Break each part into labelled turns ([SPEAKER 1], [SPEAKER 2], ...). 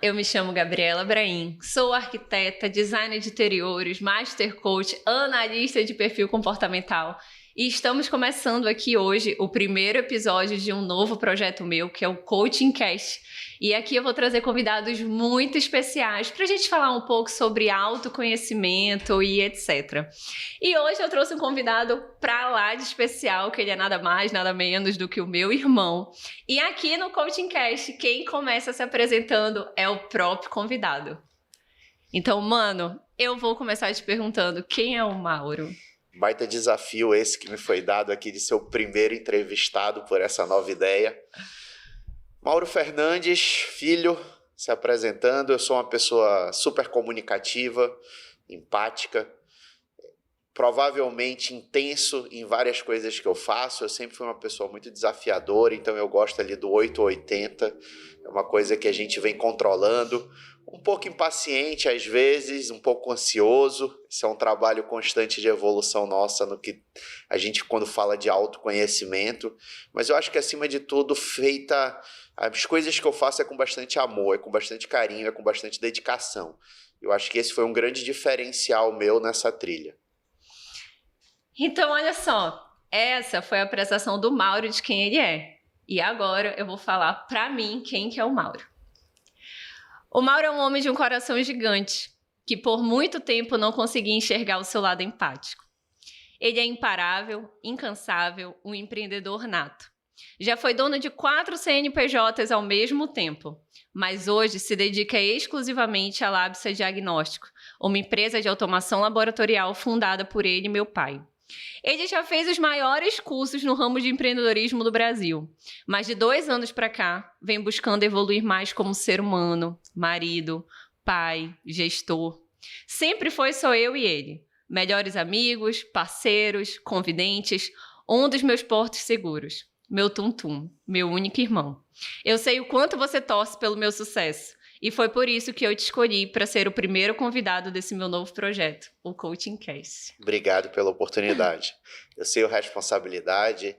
[SPEAKER 1] eu me chamo Gabriela Brahim, sou arquiteta, designer de interiores, master coach, analista de perfil comportamental e estamos começando aqui hoje o primeiro episódio de um novo projeto meu, que é o Coaching Cast. E aqui eu vou trazer convidados muito especiais para a gente falar um pouco sobre autoconhecimento e etc. E hoje eu trouxe um convidado para lá de especial, que ele é nada mais, nada menos do que o meu irmão. E aqui no Coaching Cast, quem começa se apresentando é o próprio convidado. Então, mano, eu vou começar te perguntando, quem é o Mauro?
[SPEAKER 2] Baita desafio esse que me foi dado aqui de ser o primeiro entrevistado por essa nova ideia. Mauro Fernandes, filho, se apresentando. Eu sou uma pessoa super comunicativa, empática, provavelmente intenso em várias coisas que eu faço. Eu sempre fui uma pessoa muito desafiadora, então eu gosto ali do 880. É uma coisa que a gente vem controlando. Um pouco impaciente às vezes, um pouco ansioso. Isso é um trabalho constante de evolução nossa no que a gente quando fala de autoconhecimento. Mas eu acho que acima de tudo as coisas que eu faço é com bastante amor, é com bastante carinho, é com bastante dedicação. Eu acho que esse foi um grande diferencial meu nessa trilha.
[SPEAKER 1] Então, olha só, essa foi a apresentação do Mauro de quem ele é. E agora eu vou falar pra mim quem que é o Mauro. O Mauro é um homem de um coração gigante, que por muito tempo não conseguia enxergar o seu lado empático. Ele é imparável, incansável, um empreendedor nato. Já foi dono de 4 CNPJs ao mesmo tempo, mas hoje se dedica exclusivamente à Labsa Diagnóstico, uma empresa de automação laboratorial fundada por ele e meu pai. Ele já fez os maiores cursos no ramo de empreendedorismo do Brasil, mas de 2 anos para cá, vem buscando evoluir mais como ser humano, marido, pai, gestor. Sempre foi só eu e ele, melhores amigos, parceiros, confidentes, um dos meus portos seguros, meu tum-tum, meu único irmão. Eu sei o quanto você torce pelo meu sucesso, e foi por isso que eu te escolhi para ser o primeiro convidado desse meu novo projeto, o Coaching Cast.
[SPEAKER 2] Obrigado pela oportunidade. Eu sei a responsabilidade,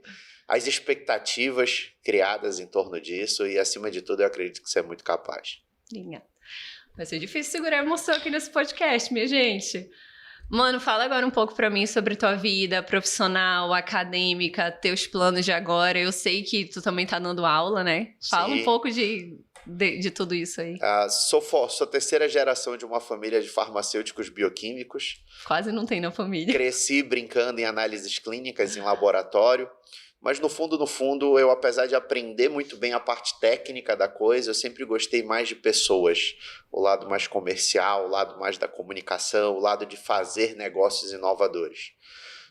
[SPEAKER 2] as expectativas criadas em torno disso e, acima de tudo, eu acredito que você é muito capaz.
[SPEAKER 1] Obrigada. Vai ser difícil segurar a emoção aqui nesse podcast, minha gente. Mano, fala agora um pouco pra mim sobre tua vida profissional, acadêmica, teus planos de agora. Eu sei que tu também tá dando aula, né? Fala
[SPEAKER 2] Sim.
[SPEAKER 1] um pouco de tudo isso aí.
[SPEAKER 2] Sou terceira geração de uma família de farmacêuticos bioquímicos.
[SPEAKER 1] Quase não tem na família.
[SPEAKER 2] Cresci brincando em análises clínicas em laboratório. Mas no fundo, eu, apesar de aprender muito bem a parte técnica da coisa, eu sempre gostei mais de pessoas. O lado mais comercial, o lado mais da comunicação, o lado de fazer negócios inovadores.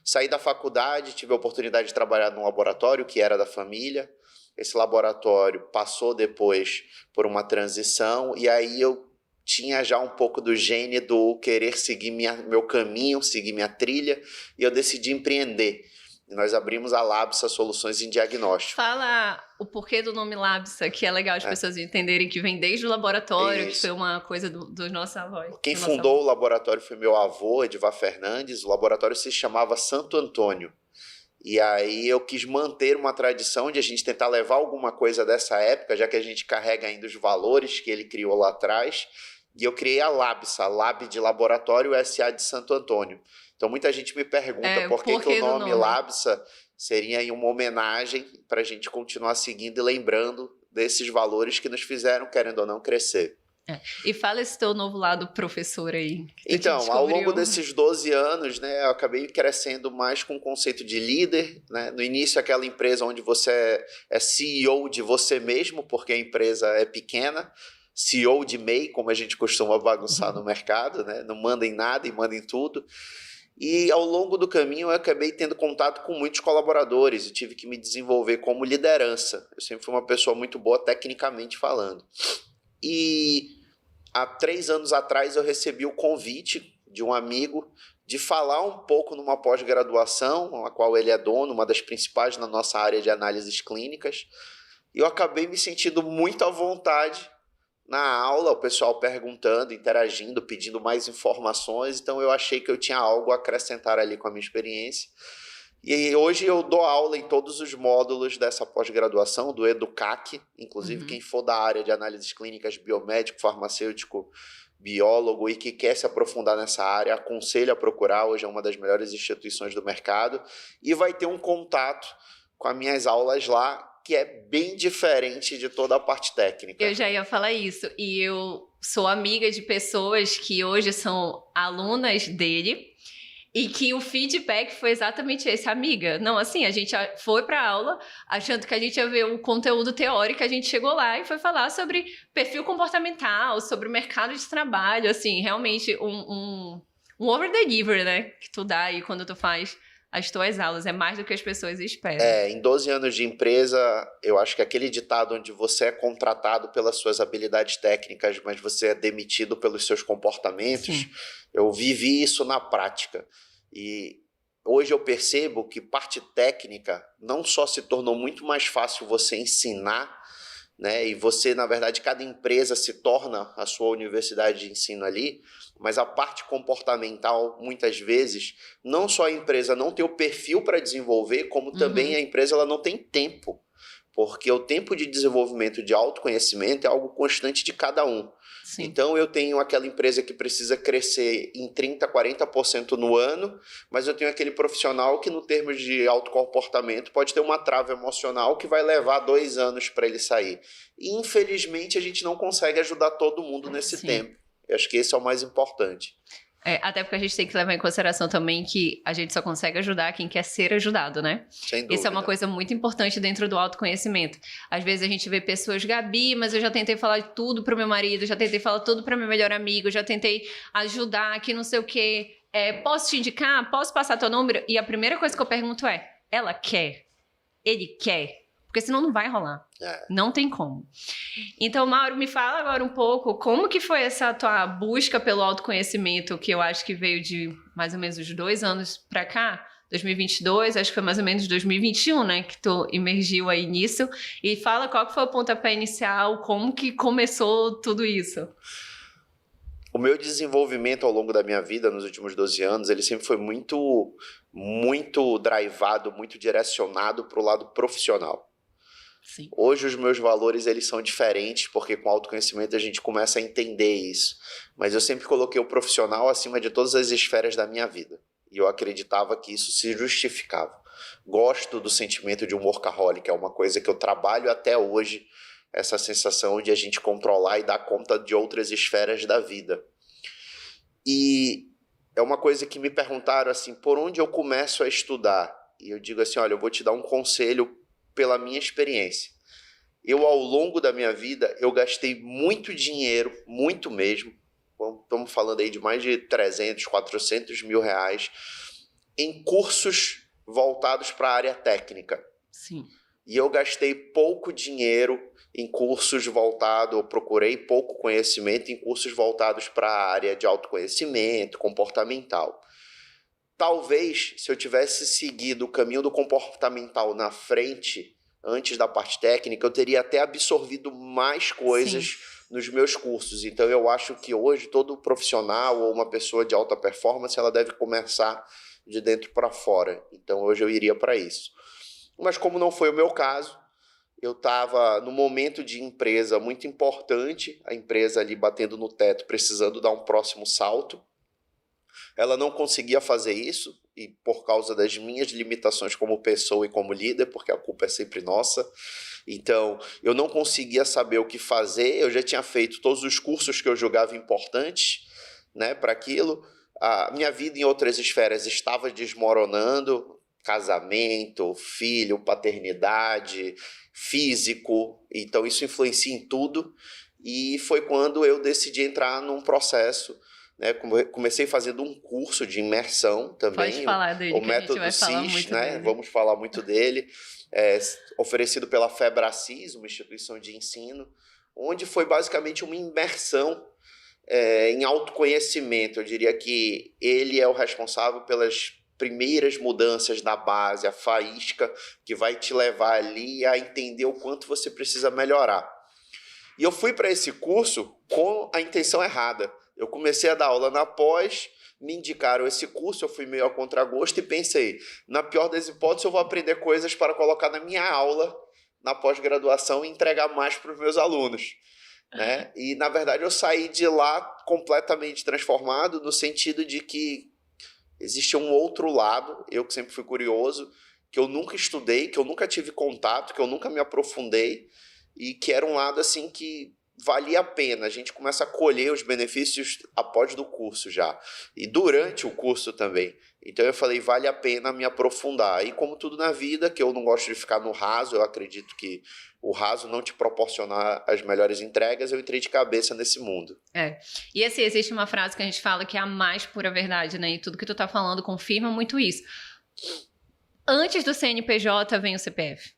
[SPEAKER 2] Saí da faculdade, tive a oportunidade de trabalhar num laboratório que era da família. Esse laboratório passou depois por uma transição e aí eu tinha já um pouco do gene do querer seguir meu caminho, seguir minha trilha, e eu decidi empreender. E nós abrimos a Labsa Soluções em Diagnóstico.
[SPEAKER 1] Fala o porquê do nome Labsa, que é legal as pessoas entenderem que vem desde o laboratório,
[SPEAKER 2] Isso.
[SPEAKER 1] que foi uma coisa dos nossos avós.
[SPEAKER 2] Quem fundou o laboratório foi meu avô, Edivar Fernandes. O laboratório se chamava Santo Antônio. E aí eu quis manter uma tradição de a gente tentar levar alguma coisa dessa época, já que a gente carrega ainda os valores que ele criou lá atrás. E eu criei a Labsa, a Lab de Laboratório SA de Santo Antônio. Então muita gente me pergunta por que o nome Labsa seria em uma homenagem para a gente continuar seguindo e lembrando desses valores que nos fizeram, querendo ou não, crescer.
[SPEAKER 1] E fala esse teu novo lado professor aí.
[SPEAKER 2] Então, ao longo desses 12 anos, né, eu acabei crescendo mais com o conceito de líder. Né? No início, aquela empresa onde você é CEO de você mesmo, porque a empresa é pequena. CEO de MEI, como a gente costuma bagunçar no mercado, né? Não manda em nada e manda em tudo. E ao longo do caminho eu acabei tendo contato com muitos colaboradores e tive que me desenvolver como liderança. Eu sempre fui uma pessoa muito boa tecnicamente falando. E há 3 anos atrás eu recebi o convite de um amigo de falar um pouco numa pós-graduação, a qual ele é dono, uma das principais na nossa área de análises clínicas. E eu acabei me sentindo muito à vontade na aula, o pessoal perguntando, interagindo, pedindo mais informações. Então eu achei que eu tinha algo a acrescentar ali com a minha experiência. E hoje eu dou aula em todos os módulos dessa pós-graduação, do EduCac, inclusive quem for da área de análises clínicas, biomédico, farmacêutico, biólogo e que quer se aprofundar nessa área, aconselho a procurar, hoje é uma das melhores instituições do mercado, e vai ter um contato com as minhas aulas lá, que é bem diferente de toda a parte técnica.
[SPEAKER 1] Eu já ia falar isso, e eu sou amiga de pessoas que hoje são alunas dele, e que o feedback foi exatamente esse, amiga. Não, assim, a gente foi pra aula achando que a gente ia ver o conteúdo teórico, a gente chegou lá e foi falar sobre perfil comportamental, sobre o mercado de trabalho, assim, realmente um over-deliver, né, que tu dá aí quando tu faz as tuas aulas, é mais do que as pessoas esperam.
[SPEAKER 2] Em 12 anos de empresa, eu acho que aquele ditado onde você é contratado pelas suas habilidades técnicas, mas você é demitido pelos seus comportamentos, sim, eu vivi isso na prática. E hoje eu percebo que parte técnica não só se tornou muito mais fácil você ensinar, né? E você, na verdade, cada empresa se torna a sua universidade de ensino ali, mas a parte comportamental, muitas vezes, não só a empresa não tem o perfil para desenvolver, como também a empresa ela não tem tempo, porque o tempo de desenvolvimento de autoconhecimento é algo constante de cada um. Sim. Então, eu tenho aquela empresa que precisa crescer em 30%, 40% no ano, mas eu tenho aquele profissional que, no termos de autocomportamento, pode ter uma trava emocional que vai levar 2 anos para ele sair. E, infelizmente, a gente não consegue ajudar todo mundo nesse tempo. Eu acho que esse é o mais importante.
[SPEAKER 1] Até porque a gente tem que levar em consideração também que a gente só consegue ajudar quem quer ser ajudado, né?
[SPEAKER 2] Sem dúvida.
[SPEAKER 1] Isso é uma coisa muito importante dentro do autoconhecimento. Às vezes a gente vê pessoas, Gabi, mas eu já tentei falar tudo pro meu marido, já tentei falar tudo pro meu melhor amigo, já tentei ajudar aqui não sei o quê. Posso te indicar? Posso passar teu número? E a primeira coisa que eu pergunto é, ela quer? Ele quer? Porque senão não vai rolar. Não tem como. Então, Mauro, me fala agora um pouco como que foi essa tua busca pelo autoconhecimento, que eu acho que veio de mais ou menos uns 2 anos pra cá, 2022, acho que foi mais ou menos 2021, né, que tu emergiu aí nisso. E fala qual que foi o pontapé inicial, como que começou tudo isso.
[SPEAKER 2] O meu desenvolvimento ao longo da minha vida, nos últimos 12 anos, ele sempre foi muito drivado, muito direcionado para o lado profissional.
[SPEAKER 1] Sim.
[SPEAKER 2] Hoje os meus valores eles são diferentes, porque com autoconhecimento a gente começa a entender isso. Mas eu sempre coloquei o profissional acima de todas as esferas da minha vida. E eu acreditava que isso se justificava. Gosto do sentimento de um workaholic, é uma coisa que eu trabalho até hoje, essa sensação de a gente controlar e dar conta de outras esferas da vida. E é uma coisa que me perguntaram assim, por onde eu começo a estudar? E eu digo assim, olha, eu vou te dar um conselho pela minha experiência. Eu, ao longo da minha vida, eu gastei muito dinheiro, muito mesmo, estamos falando aí de mais de 300, 400 mil reais, em cursos voltados para a área técnica.
[SPEAKER 1] Sim.
[SPEAKER 2] E eu gastei pouco dinheiro em cursos voltados, eu procurei pouco conhecimento em cursos voltados para a área de autoconhecimento, comportamental. Talvez, se eu tivesse seguido o caminho do comportamental na frente, antes da parte técnica, eu teria até absorvido mais coisas Sim. nos meus cursos. Então, eu acho que hoje todo profissional ou uma pessoa de alta performance, ela deve começar de dentro para fora. Então, hoje eu iria para isso. Mas como não foi o meu caso, eu estava num momento de empresa muito importante, a empresa ali batendo no teto, precisando dar um próximo salto. Ela não conseguia fazer isso, e por causa das minhas limitações como pessoa e como líder, porque a culpa é sempre nossa. Então, eu não conseguia saber o que fazer, eu já tinha feito todos os cursos que eu julgava importantes, né, para aquilo. A minha vida em outras esferas estava desmoronando, casamento, filho, paternidade, físico, então isso influencia em tudo. E foi quando eu decidi entrar num processo, né? Comecei fazendo um curso de imersão também.
[SPEAKER 1] Pode falar dele,
[SPEAKER 2] o método
[SPEAKER 1] a gente vai falar
[SPEAKER 2] CIS,
[SPEAKER 1] muito
[SPEAKER 2] né?
[SPEAKER 1] dele.
[SPEAKER 2] Vamos falar muito dele. Oferecido pela Febracis, uma instituição de ensino, onde foi basicamente uma imersão em autoconhecimento. Eu diria que ele é o responsável pelas primeiras mudanças da base, a faísca que vai te levar ali a entender o quanto você precisa melhorar. E eu fui para esse curso com a intenção errada. Eu comecei a dar aula na pós, me indicaram esse curso, eu fui meio a contragosto e pensei, na pior das hipóteses, eu vou aprender coisas para colocar na minha aula, na pós-graduação e entregar mais para os meus alunos. Né? E, na verdade, eu saí de lá completamente transformado no sentido de que existe um outro lado, eu que sempre fui curioso, que eu nunca estudei, que eu nunca tive contato, que eu nunca me aprofundei e que era um lado assim que valia a pena. A gente começa a colher os benefícios após do curso já e durante o curso também. Então eu falei, vale a pena me aprofundar. E como tudo na vida, que eu não gosto de ficar no raso, eu acredito que o raso não te proporcionar as melhores entregas, eu entrei de cabeça nesse mundo.
[SPEAKER 1] E assim, existe uma frase que a gente fala que é a mais pura verdade, né? E tudo que tu tá falando confirma muito isso. Antes do CNPJ vem o CPF.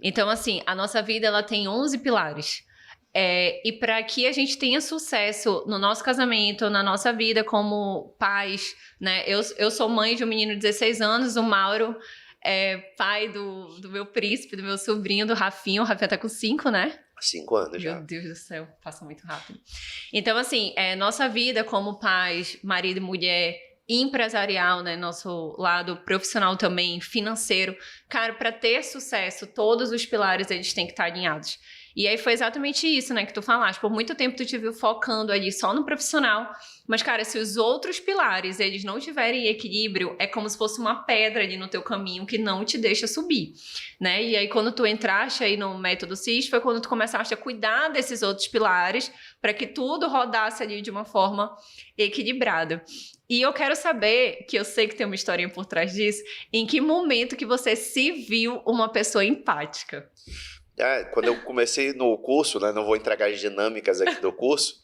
[SPEAKER 1] Então, assim, a nossa vida ela tem 11 pilares. E para que a gente tenha sucesso no nosso casamento, na nossa vida como pais, né? Eu sou mãe de um menino de 16 anos, o Mauro é pai do meu príncipe, do meu sobrinho, do Rafinho. O Rafinha tá com 5, né?
[SPEAKER 2] 5 anos já.
[SPEAKER 1] Meu Deus do céu, passa muito rápido. Então, assim, nossa vida como pais, marido e mulher, empresarial, né? Nosso lado profissional também, financeiro. Cara, para ter sucesso, todos os pilares eles têm que estar alinhados. E aí foi exatamente isso, né, que tu falaste. Por muito tempo tu te viu focando ali só no profissional. Mas, cara, se os outros pilares, eles não tiverem equilíbrio, é como se fosse uma pedra ali no teu caminho que não te deixa subir, né? E aí, quando tu entraste aí no método CIS, foi quando tu começaste a cuidar desses outros pilares para que tudo rodasse ali de uma forma equilibrada. E eu quero saber, que eu sei que tem uma historinha por trás disso, em que momento que você se viu uma pessoa empática?
[SPEAKER 2] Quando eu comecei no curso, né, não vou entregar as dinâmicas aqui do curso,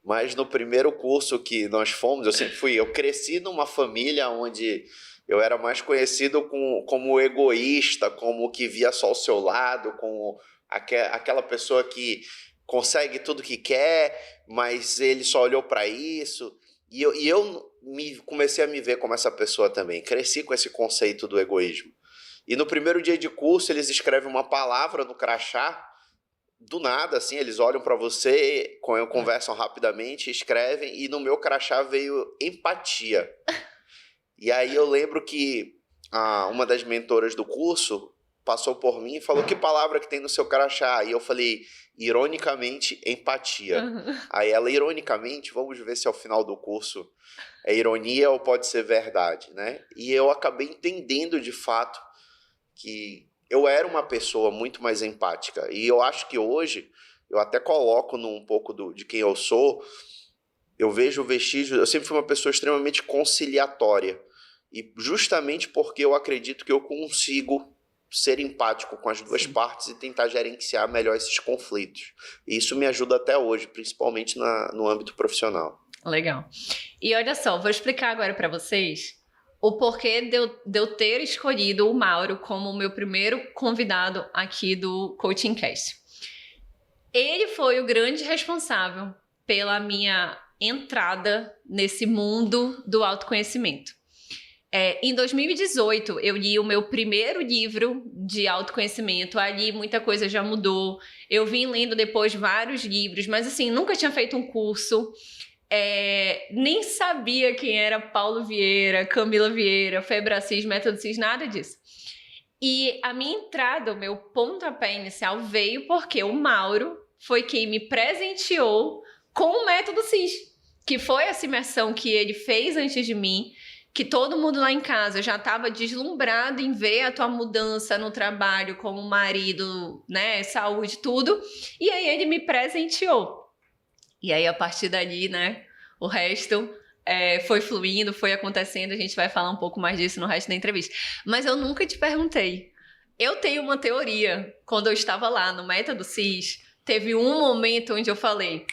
[SPEAKER 2] mas no primeiro curso que nós fomos, eu cresci numa família onde eu era mais conhecido como egoísta, como que via só o seu lado, como aquela pessoa que consegue tudo que quer, mas ele só olhou para isso. E eu comecei a me ver como essa pessoa também. Cresci com esse conceito do egoísmo. E no primeiro dia de curso, eles escrevem uma palavra no crachá, do nada, assim, eles olham para você, conversam rapidamente, escrevem, e no meu crachá veio empatia. E aí eu lembro que uma das mentoras do curso passou por mim e falou, que palavra que tem no seu crachá? E eu falei, ironicamente, empatia.
[SPEAKER 1] Uhum.
[SPEAKER 2] Aí ela, ironicamente, vamos ver se ao final do curso é ironia ou pode ser verdade, né? E eu acabei entendendo, de fato, que eu era uma pessoa muito mais empática. E eu acho que hoje, eu até coloco um pouco de quem eu sou, eu vejo vestígios. Eu sempre fui uma pessoa extremamente conciliatória. E justamente porque eu acredito que eu consigo ser empático com as duas partes e tentar gerenciar melhor esses conflitos. E isso me ajuda até hoje, principalmente no âmbito profissional.
[SPEAKER 1] Legal. E olha só, vou explicar agora para vocês o porquê de eu ter escolhido o Mauro como o meu primeiro convidado aqui do Coaching Cast. Ele foi o grande responsável pela minha entrada nesse mundo do autoconhecimento. Em 2018, eu li o meu primeiro livro de autoconhecimento. Ali muita coisa já mudou. Eu vim lendo depois vários livros, mas assim, nunca tinha feito um curso. Nem sabia quem era Paulo Vieira, Camila Vieira, Febracis, Método CIS, nada disso. E a minha entrada, o meu pontapé inicial veio porque o Mauro foi quem me presenteou com o Método CIS, que foi essa imersão que ele fez antes de mim, que todo mundo lá em casa já estava deslumbrado em ver a tua mudança no trabalho como marido, né, saúde, tudo. E aí ele me presenteou. E aí, a partir dali, né, o resto foi fluindo, foi acontecendo. A gente vai falar um pouco mais disso no resto da entrevista. Mas eu nunca te perguntei. Eu tenho uma teoria. Quando eu estava lá no Método CIS, teve um momento onde eu falei,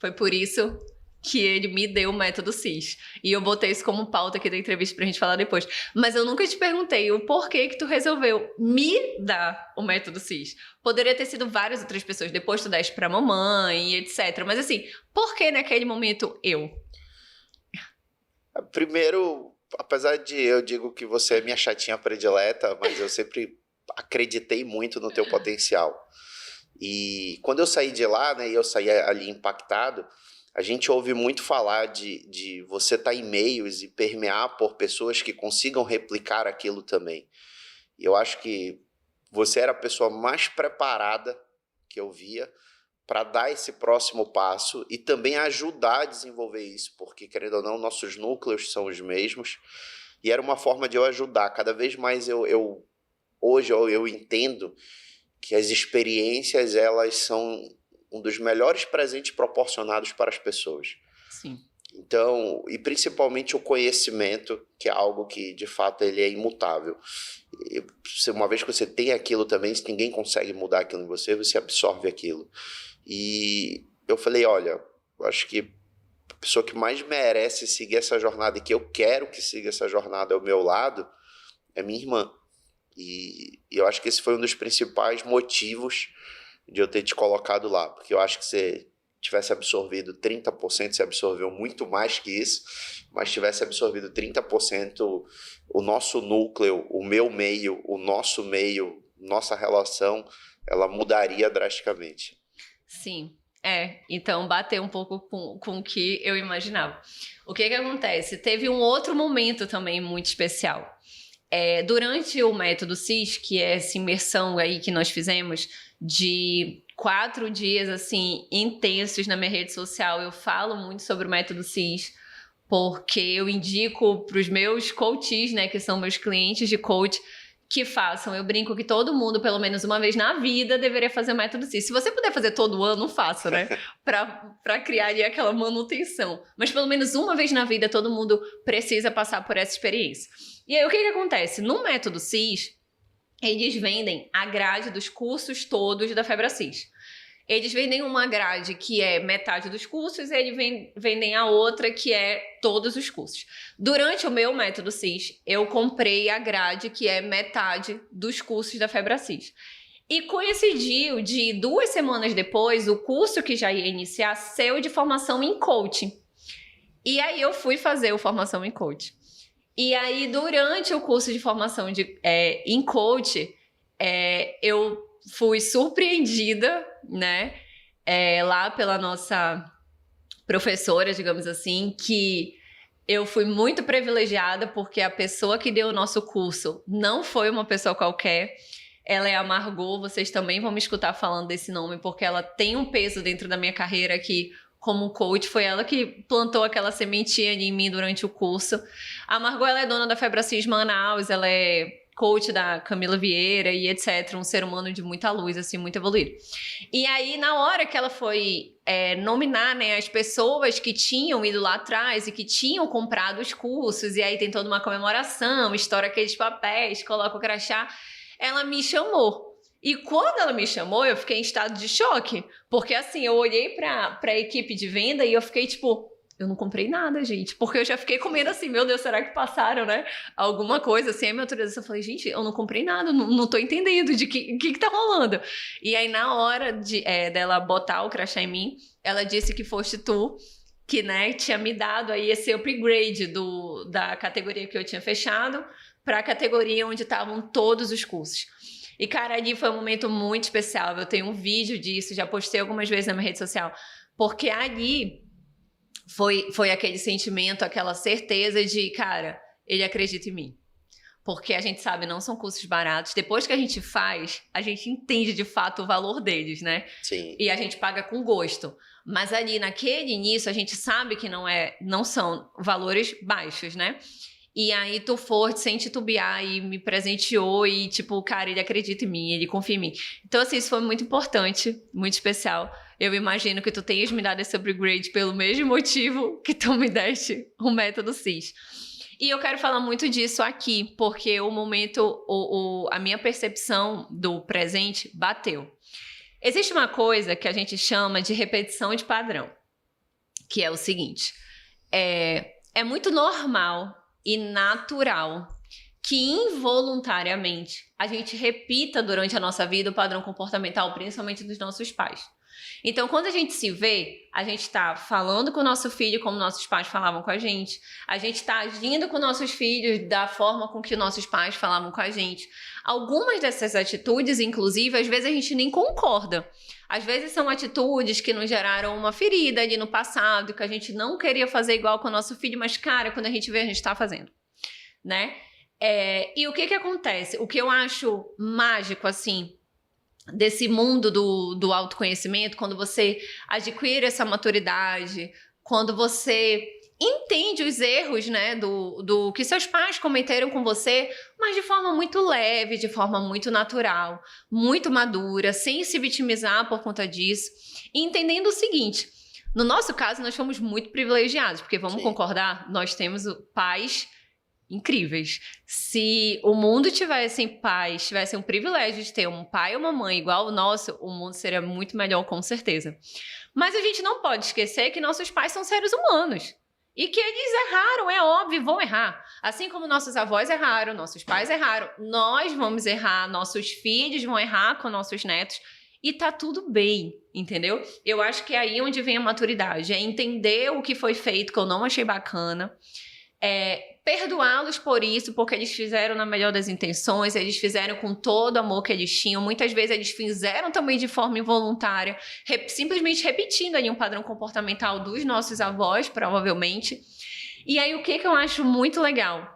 [SPEAKER 1] foi por isso que ele me deu o Método CIS. E eu botei isso como pauta aqui da entrevista pra gente falar depois. Mas eu nunca te perguntei o porquê que tu resolveu me dar o Método CIS. Poderia ter sido várias outras pessoas. Depois tu deste pra mamãe, etc. Mas assim, por que naquele momento eu?
[SPEAKER 2] Primeiro, apesar de eu digo que você é minha chatinha predileta, mas eu sempre acreditei muito no teu potencial. E quando eu saí de lá, né, e eu saí ali impactado, A gente ouve muito falar de você estar em meios e permear por pessoas que consigam replicar aquilo também. E eu acho que você era a pessoa mais preparada que eu via para dar esse próximo passo e também ajudar a desenvolver isso, porque, querendo ou não, nossos núcleos são os mesmos. E era uma forma de eu ajudar. Cada vez mais hoje eu entendo que as experiências, elas são um dos melhores presentes proporcionados para as pessoas.
[SPEAKER 1] Sim.
[SPEAKER 2] Então, e principalmente o conhecimento, que é algo que, de fato, ele é imutável. E uma vez que você tem aquilo também, se ninguém consegue mudar aquilo em você, você absorve aquilo. E eu falei, olha, eu acho que a pessoa que mais merece seguir essa jornada e que eu quero que siga essa jornada ao meu lado é minha irmã. E eu acho que esse foi um dos principais motivos de eu ter te colocado lá, porque eu acho que você tivesse absorvido 30%, você absorveu muito mais que isso, mas tivesse absorvido 30%, o nosso núcleo, o meu meio, o nosso meio, nossa relação, ela mudaria drasticamente.
[SPEAKER 1] Sim, então bateu um pouco com o que eu imaginava. O que acontece? Teve um outro momento também muito especial. Durante o método CIS, que é essa imersão aí que nós fizemos de 4 dias assim intensos na minha rede social, eu falo muito sobre o método CIS, porque eu indico para os meus coaches, né, que são meus clientes de coach, que façam. Eu brinco que todo mundo, pelo menos uma vez na vida, deveria fazer o método CIS. Se você puder fazer todo ano, faça, né? Para criar ali aquela manutenção. Mas pelo menos uma vez na vida, todo mundo precisa passar por essa experiência. E aí, o que acontece? No método CIS, eles vendem a grade dos cursos todos da FebraCIS. Eles vendem uma grade que é metade dos cursos e eles vendem a outra que é todos os cursos. Durante o meu método CIS, eu comprei a grade que é metade dos cursos da FebraCIS. E coincidiu de 2 semanas depois, o curso que já ia iniciar ser de formação em coaching. E aí eu fui fazer o formação em coaching. E aí, durante o curso de formação em coach, eu fui surpreendida, né, lá pela nossa professora, digamos assim, que eu fui muito privilegiada porque a pessoa que deu o nosso curso não foi uma pessoa qualquer. Ela é a Margot, vocês também vão me escutar falando desse nome, porque ela tem um peso dentro da minha carreira que, como coach, foi ela que plantou aquela sementinha em mim durante o curso. A Margot, ela é dona da FebraCIS Manaus, ela é coach da Camila Vieira e etc. Um ser humano de muita luz, assim, muito evoluído. E aí, na hora que ela foi nominar, né, as pessoas que tinham ido lá atrás e que tinham comprado os cursos, e aí tem toda uma comemoração, estoura aqueles papéis, coloca o crachá, ela me chamou. E quando ela me chamou, eu fiquei em estado de choque. Porque assim, eu olhei pra equipe de venda e eu fiquei tipo, eu não comprei nada, gente. Porque eu já fiquei com medo assim, meu Deus, será que passaram, né? Alguma coisa assim, a minha autorização. Eu falei, gente, eu não comprei nada, não tô entendendo de que tá rolando. E aí, na hora dela botar o crachá em mim, ela disse que foste tu, que, né, tinha me dado aí esse upgrade da categoria que eu tinha fechado para a categoria onde estavam todos os cursos. E, cara, ali foi um momento muito especial. Eu tenho um vídeo disso, já postei algumas vezes na minha rede social. Porque ali foi aquele sentimento, aquela certeza de, cara, ele acredita em mim. Porque a gente sabe, não são cursos baratos. Depois que a gente faz, a gente entende de fato o valor deles, né?
[SPEAKER 2] Sim.
[SPEAKER 1] E a gente paga com gosto. Mas ali, naquele início, a gente sabe que não são valores baixos, né? E aí tu sem titubear e me presenteou e tipo, cara, ele acredita em mim, ele confia em mim. Então assim, isso foi muito importante, muito especial. Eu imagino que tu tenhas me dado esse upgrade pelo mesmo motivo que tu me deste o método CIS. E eu quero falar muito disso aqui, porque o momento, a minha percepção do presente bateu. Existe uma coisa que a gente chama de repetição de padrão, que é o seguinte, é muito normal e natural que involuntariamente a gente repita durante a nossa vida o padrão comportamental, principalmente dos nossos pais. Então, quando a gente se vê, a gente está falando com o nosso filho como nossos pais falavam com a gente está agindo com nossos filhos da forma com que nossos pais falavam com a gente. Algumas dessas atitudes, inclusive, às vezes a gente nem concorda. Às vezes são atitudes que nos geraram uma ferida ali no passado, que a gente não queria fazer igual com o nosso filho, mas, cara, quando a gente vê, a gente está fazendo, né? E o que acontece? O que eu acho mágico, assim, desse mundo do autoconhecimento, quando você adquire essa maturidade, quando você entende os erros, né, do que seus pais cometeram com você, mas de forma muito leve, de forma muito natural, muito madura, sem se vitimizar por conta disso, e entendendo o seguinte, no nosso caso, nós fomos muito privilegiados, porque vamos concordar, nós temos pais incríveis. Se o mundo tivesse pais, tivesse um privilégio de ter um pai ou uma mãe igual o nosso, o mundo seria muito melhor, com certeza. Mas a gente não pode esquecer que nossos pais são seres humanos. E que eles erraram, é óbvio, vão errar. Assim como nossos avós erraram, nossos pais erraram, nós vamos errar, nossos filhos vão errar com nossos netos. E tá tudo bem, entendeu? Eu acho que é aí onde vem a maturidade. É entender o que foi feito, que eu não achei bacana. Perdoá-los por isso, porque eles fizeram na melhor das intenções, eles fizeram com todo o amor que eles tinham, muitas vezes eles fizeram também de forma involuntária, simplesmente repetindo ali um padrão comportamental dos nossos avós, provavelmente. E aí o que eu acho muito legal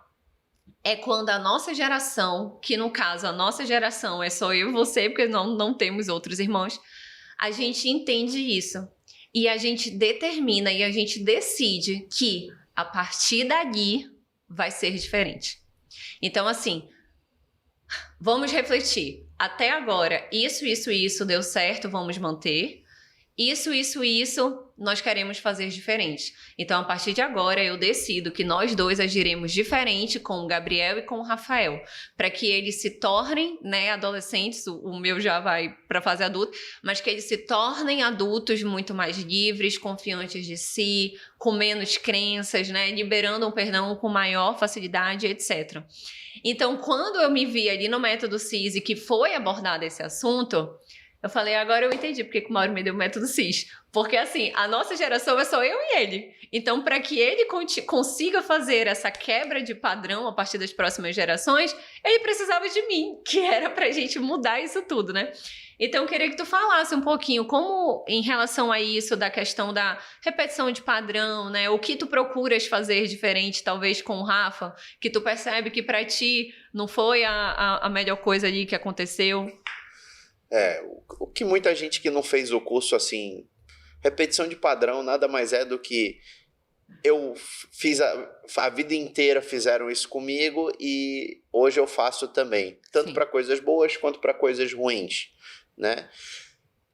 [SPEAKER 1] é quando a nossa geração, que no caso a nossa geração é só eu e você, porque não temos outros irmãos, a gente entende isso. E a gente determina e a gente decide que a partir dali vai ser diferente. Então, assim, vamos refletir. Até agora, isso deu certo, vamos manter. Isso, nós queremos fazer diferente. Então, a partir de agora, eu decido que nós dois agiremos diferente com o Gabriel e com o Rafael, para que eles se tornem, né, adolescentes, o meu já vai para a fase adulta, mas que eles se tornem adultos muito mais livres, confiantes de si, com menos crenças, né, liberando um perdão com maior facilidade, etc. Então, quando eu me vi ali no método CIS que foi abordado esse assunto, eu falei, agora eu entendi porque que o Mauro me deu o método CIS. Porque, assim, a nossa geração é só eu e ele. Então, para que ele consiga fazer essa quebra de padrão a partir das próximas gerações, ele precisava de mim, que era pra gente mudar isso tudo, né? Então, eu queria que tu falasse um pouquinho como, em relação a isso, da questão da repetição de padrão, né? O que tu procuras fazer diferente, talvez, com o Rafa, que tu percebe que pra ti não foi a melhor coisa ali que aconteceu.
[SPEAKER 2] O que muita gente que não fez o curso, assim, repetição de padrão nada mais é do que eu fiz a vida inteira fizeram isso comigo e hoje eu faço também, tanto para coisas boas quanto para coisas ruins, né?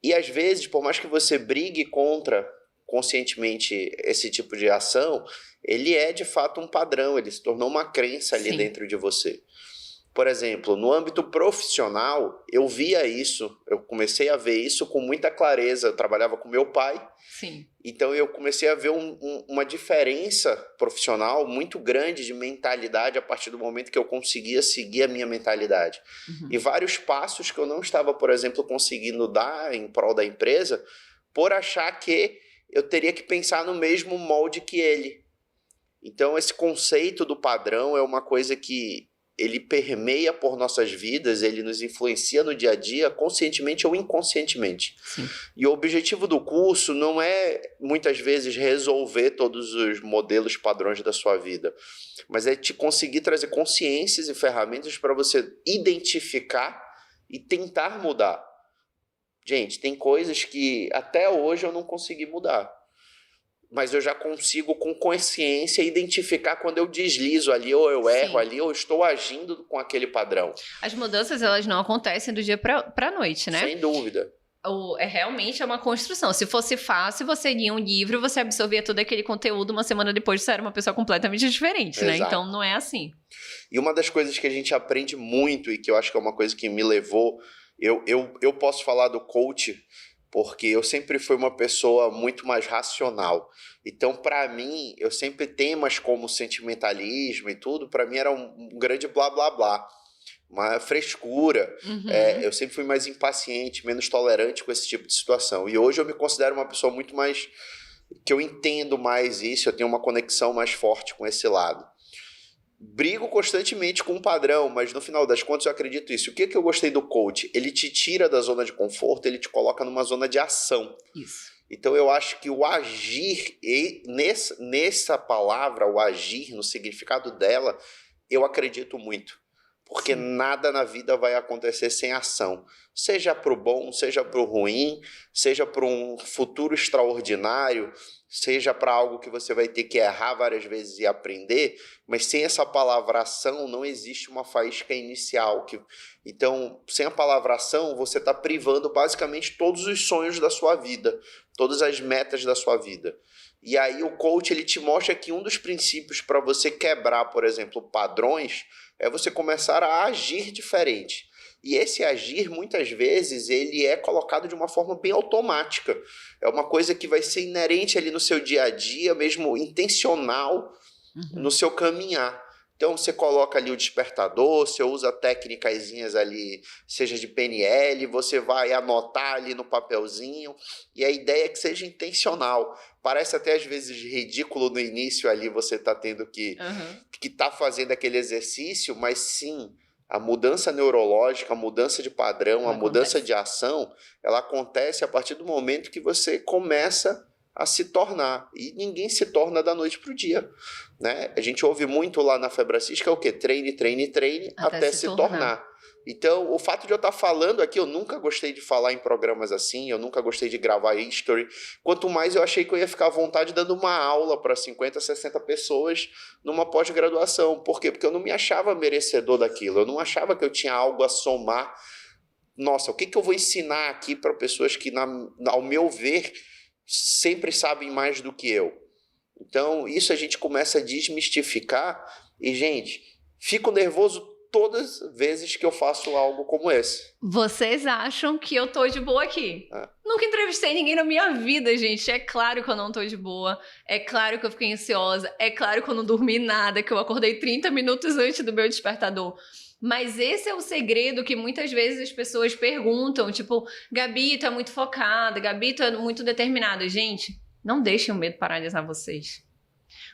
[SPEAKER 2] E às vezes, por mais que você brigue contra conscientemente esse tipo de ação, ele é de fato um padrão, ele se tornou uma crença ali dentro de você. Por exemplo, no âmbito profissional, eu via isso, eu comecei a ver isso com muita clareza. Eu trabalhava com meu pai, então eu comecei a ver uma diferença profissional muito grande de mentalidade a partir do momento que eu conseguia seguir a minha mentalidade. E vários passos que eu não estava, por exemplo, conseguindo dar em prol da empresa, por achar que eu teria que pensar no mesmo molde que ele. Então, esse conceito do padrão é uma coisa que ele permeia por nossas vidas, ele nos influencia no dia a dia, conscientemente ou inconscientemente. E o objetivo do curso não é, muitas vezes, resolver todos os modelos padrões da sua vida, mas é te conseguir trazer consciências e ferramentas para você identificar e tentar mudar. Gente, tem coisas que até hoje eu não consegui mudar, mas eu já consigo, com consciência, identificar quando eu deslizo ali, ou eu erro ali, ou estou agindo com aquele padrão.
[SPEAKER 1] As mudanças, elas não acontecem do dia para noite, né?
[SPEAKER 2] Sem dúvida.
[SPEAKER 1] Realmente é uma construção. Se fosse fácil, você lia um livro, você absorvia todo aquele conteúdo, uma semana depois você era uma pessoa completamente diferente, né? Então, não é assim.
[SPEAKER 2] E uma das coisas que a gente aprende muito, e que eu acho que é uma coisa que me levou... Eu posso falar do coach, porque eu sempre fui uma pessoa muito mais racional. Então, para mim, eu sempre temas como sentimentalismo e tudo, para mim era um grande blá, blá, blá. uma frescura. Eu sempre fui mais impaciente, menos tolerante com esse tipo de situação. E hoje eu me considero uma pessoa muito mais... que eu entendo mais isso, eu tenho uma conexão mais forte com esse lado. Brigo constantemente com um padrão, mas no final das contas eu acredito isso. O que eu gostei do coach? Ele te tira da zona de conforto, ele te coloca numa zona de ação.
[SPEAKER 1] Isso.
[SPEAKER 2] Então eu acho que o agir, nessa palavra, o agir, no significado dela, eu acredito muito. Porque nada na vida vai acontecer sem ação. Seja para o bom, seja para o ruim, seja para um futuro extraordinário, seja para algo que você vai ter que errar várias vezes e aprender, mas sem essa palavra ação não existe uma faísca inicial. Então, sem a palavra ação, você está privando basicamente todos os sonhos da sua vida, todas as metas da sua vida. E aí o coach ele te mostra que um dos princípios para você quebrar, por exemplo, padrões, é você começar a agir diferente. E esse agir, muitas vezes, ele é colocado de uma forma bem automática. É uma coisa que vai ser inerente ali no seu dia a dia, mesmo intencional, no seu caminhar. Então, você coloca ali o despertador, você usa técnicazinhas ali, seja de PNL, você vai anotar ali no papelzinho, e a ideia é que seja intencional. Parece até às vezes ridículo no início ali, você tá tendo que tá fazendo aquele exercício, mas sim, a mudança neurológica, a mudança de padrão, a mudança de ação, ela acontece a partir do momento que você começa a se tornar. E ninguém se torna da noite para o dia. Né? A gente ouve muito lá na Febracis que é o quê? Treine, treine, treine, até se tornar. Então, o fato de eu estar falando aqui, eu nunca gostei de falar em programas assim, eu nunca gostei de gravar history. Quanto mais eu achei que eu ia ficar à vontade dando uma aula para 50, 60 pessoas numa pós-graduação. Por quê? Porque eu não me achava merecedor daquilo, eu não achava que eu tinha algo a somar. Nossa, o que eu vou ensinar aqui para pessoas que, ao meu ver, sempre sabem mais do que eu? Então, isso a gente começa a desmistificar e, gente, fico nervoso todas as vezes que eu faço algo como esse.
[SPEAKER 1] Vocês acham que eu tô de boa aqui? Nunca entrevistei ninguém na minha vida, gente. É claro que eu não tô de boa. É claro que eu fiquei ansiosa. É claro que eu não dormi nada, que eu acordei 30 minutos antes do meu despertador. Mas esse é o segredo que muitas vezes as pessoas perguntam, tipo, Gabi, tá muito focada, Gabi, tá muito determinada. Gente, não deixem o medo paralisar vocês.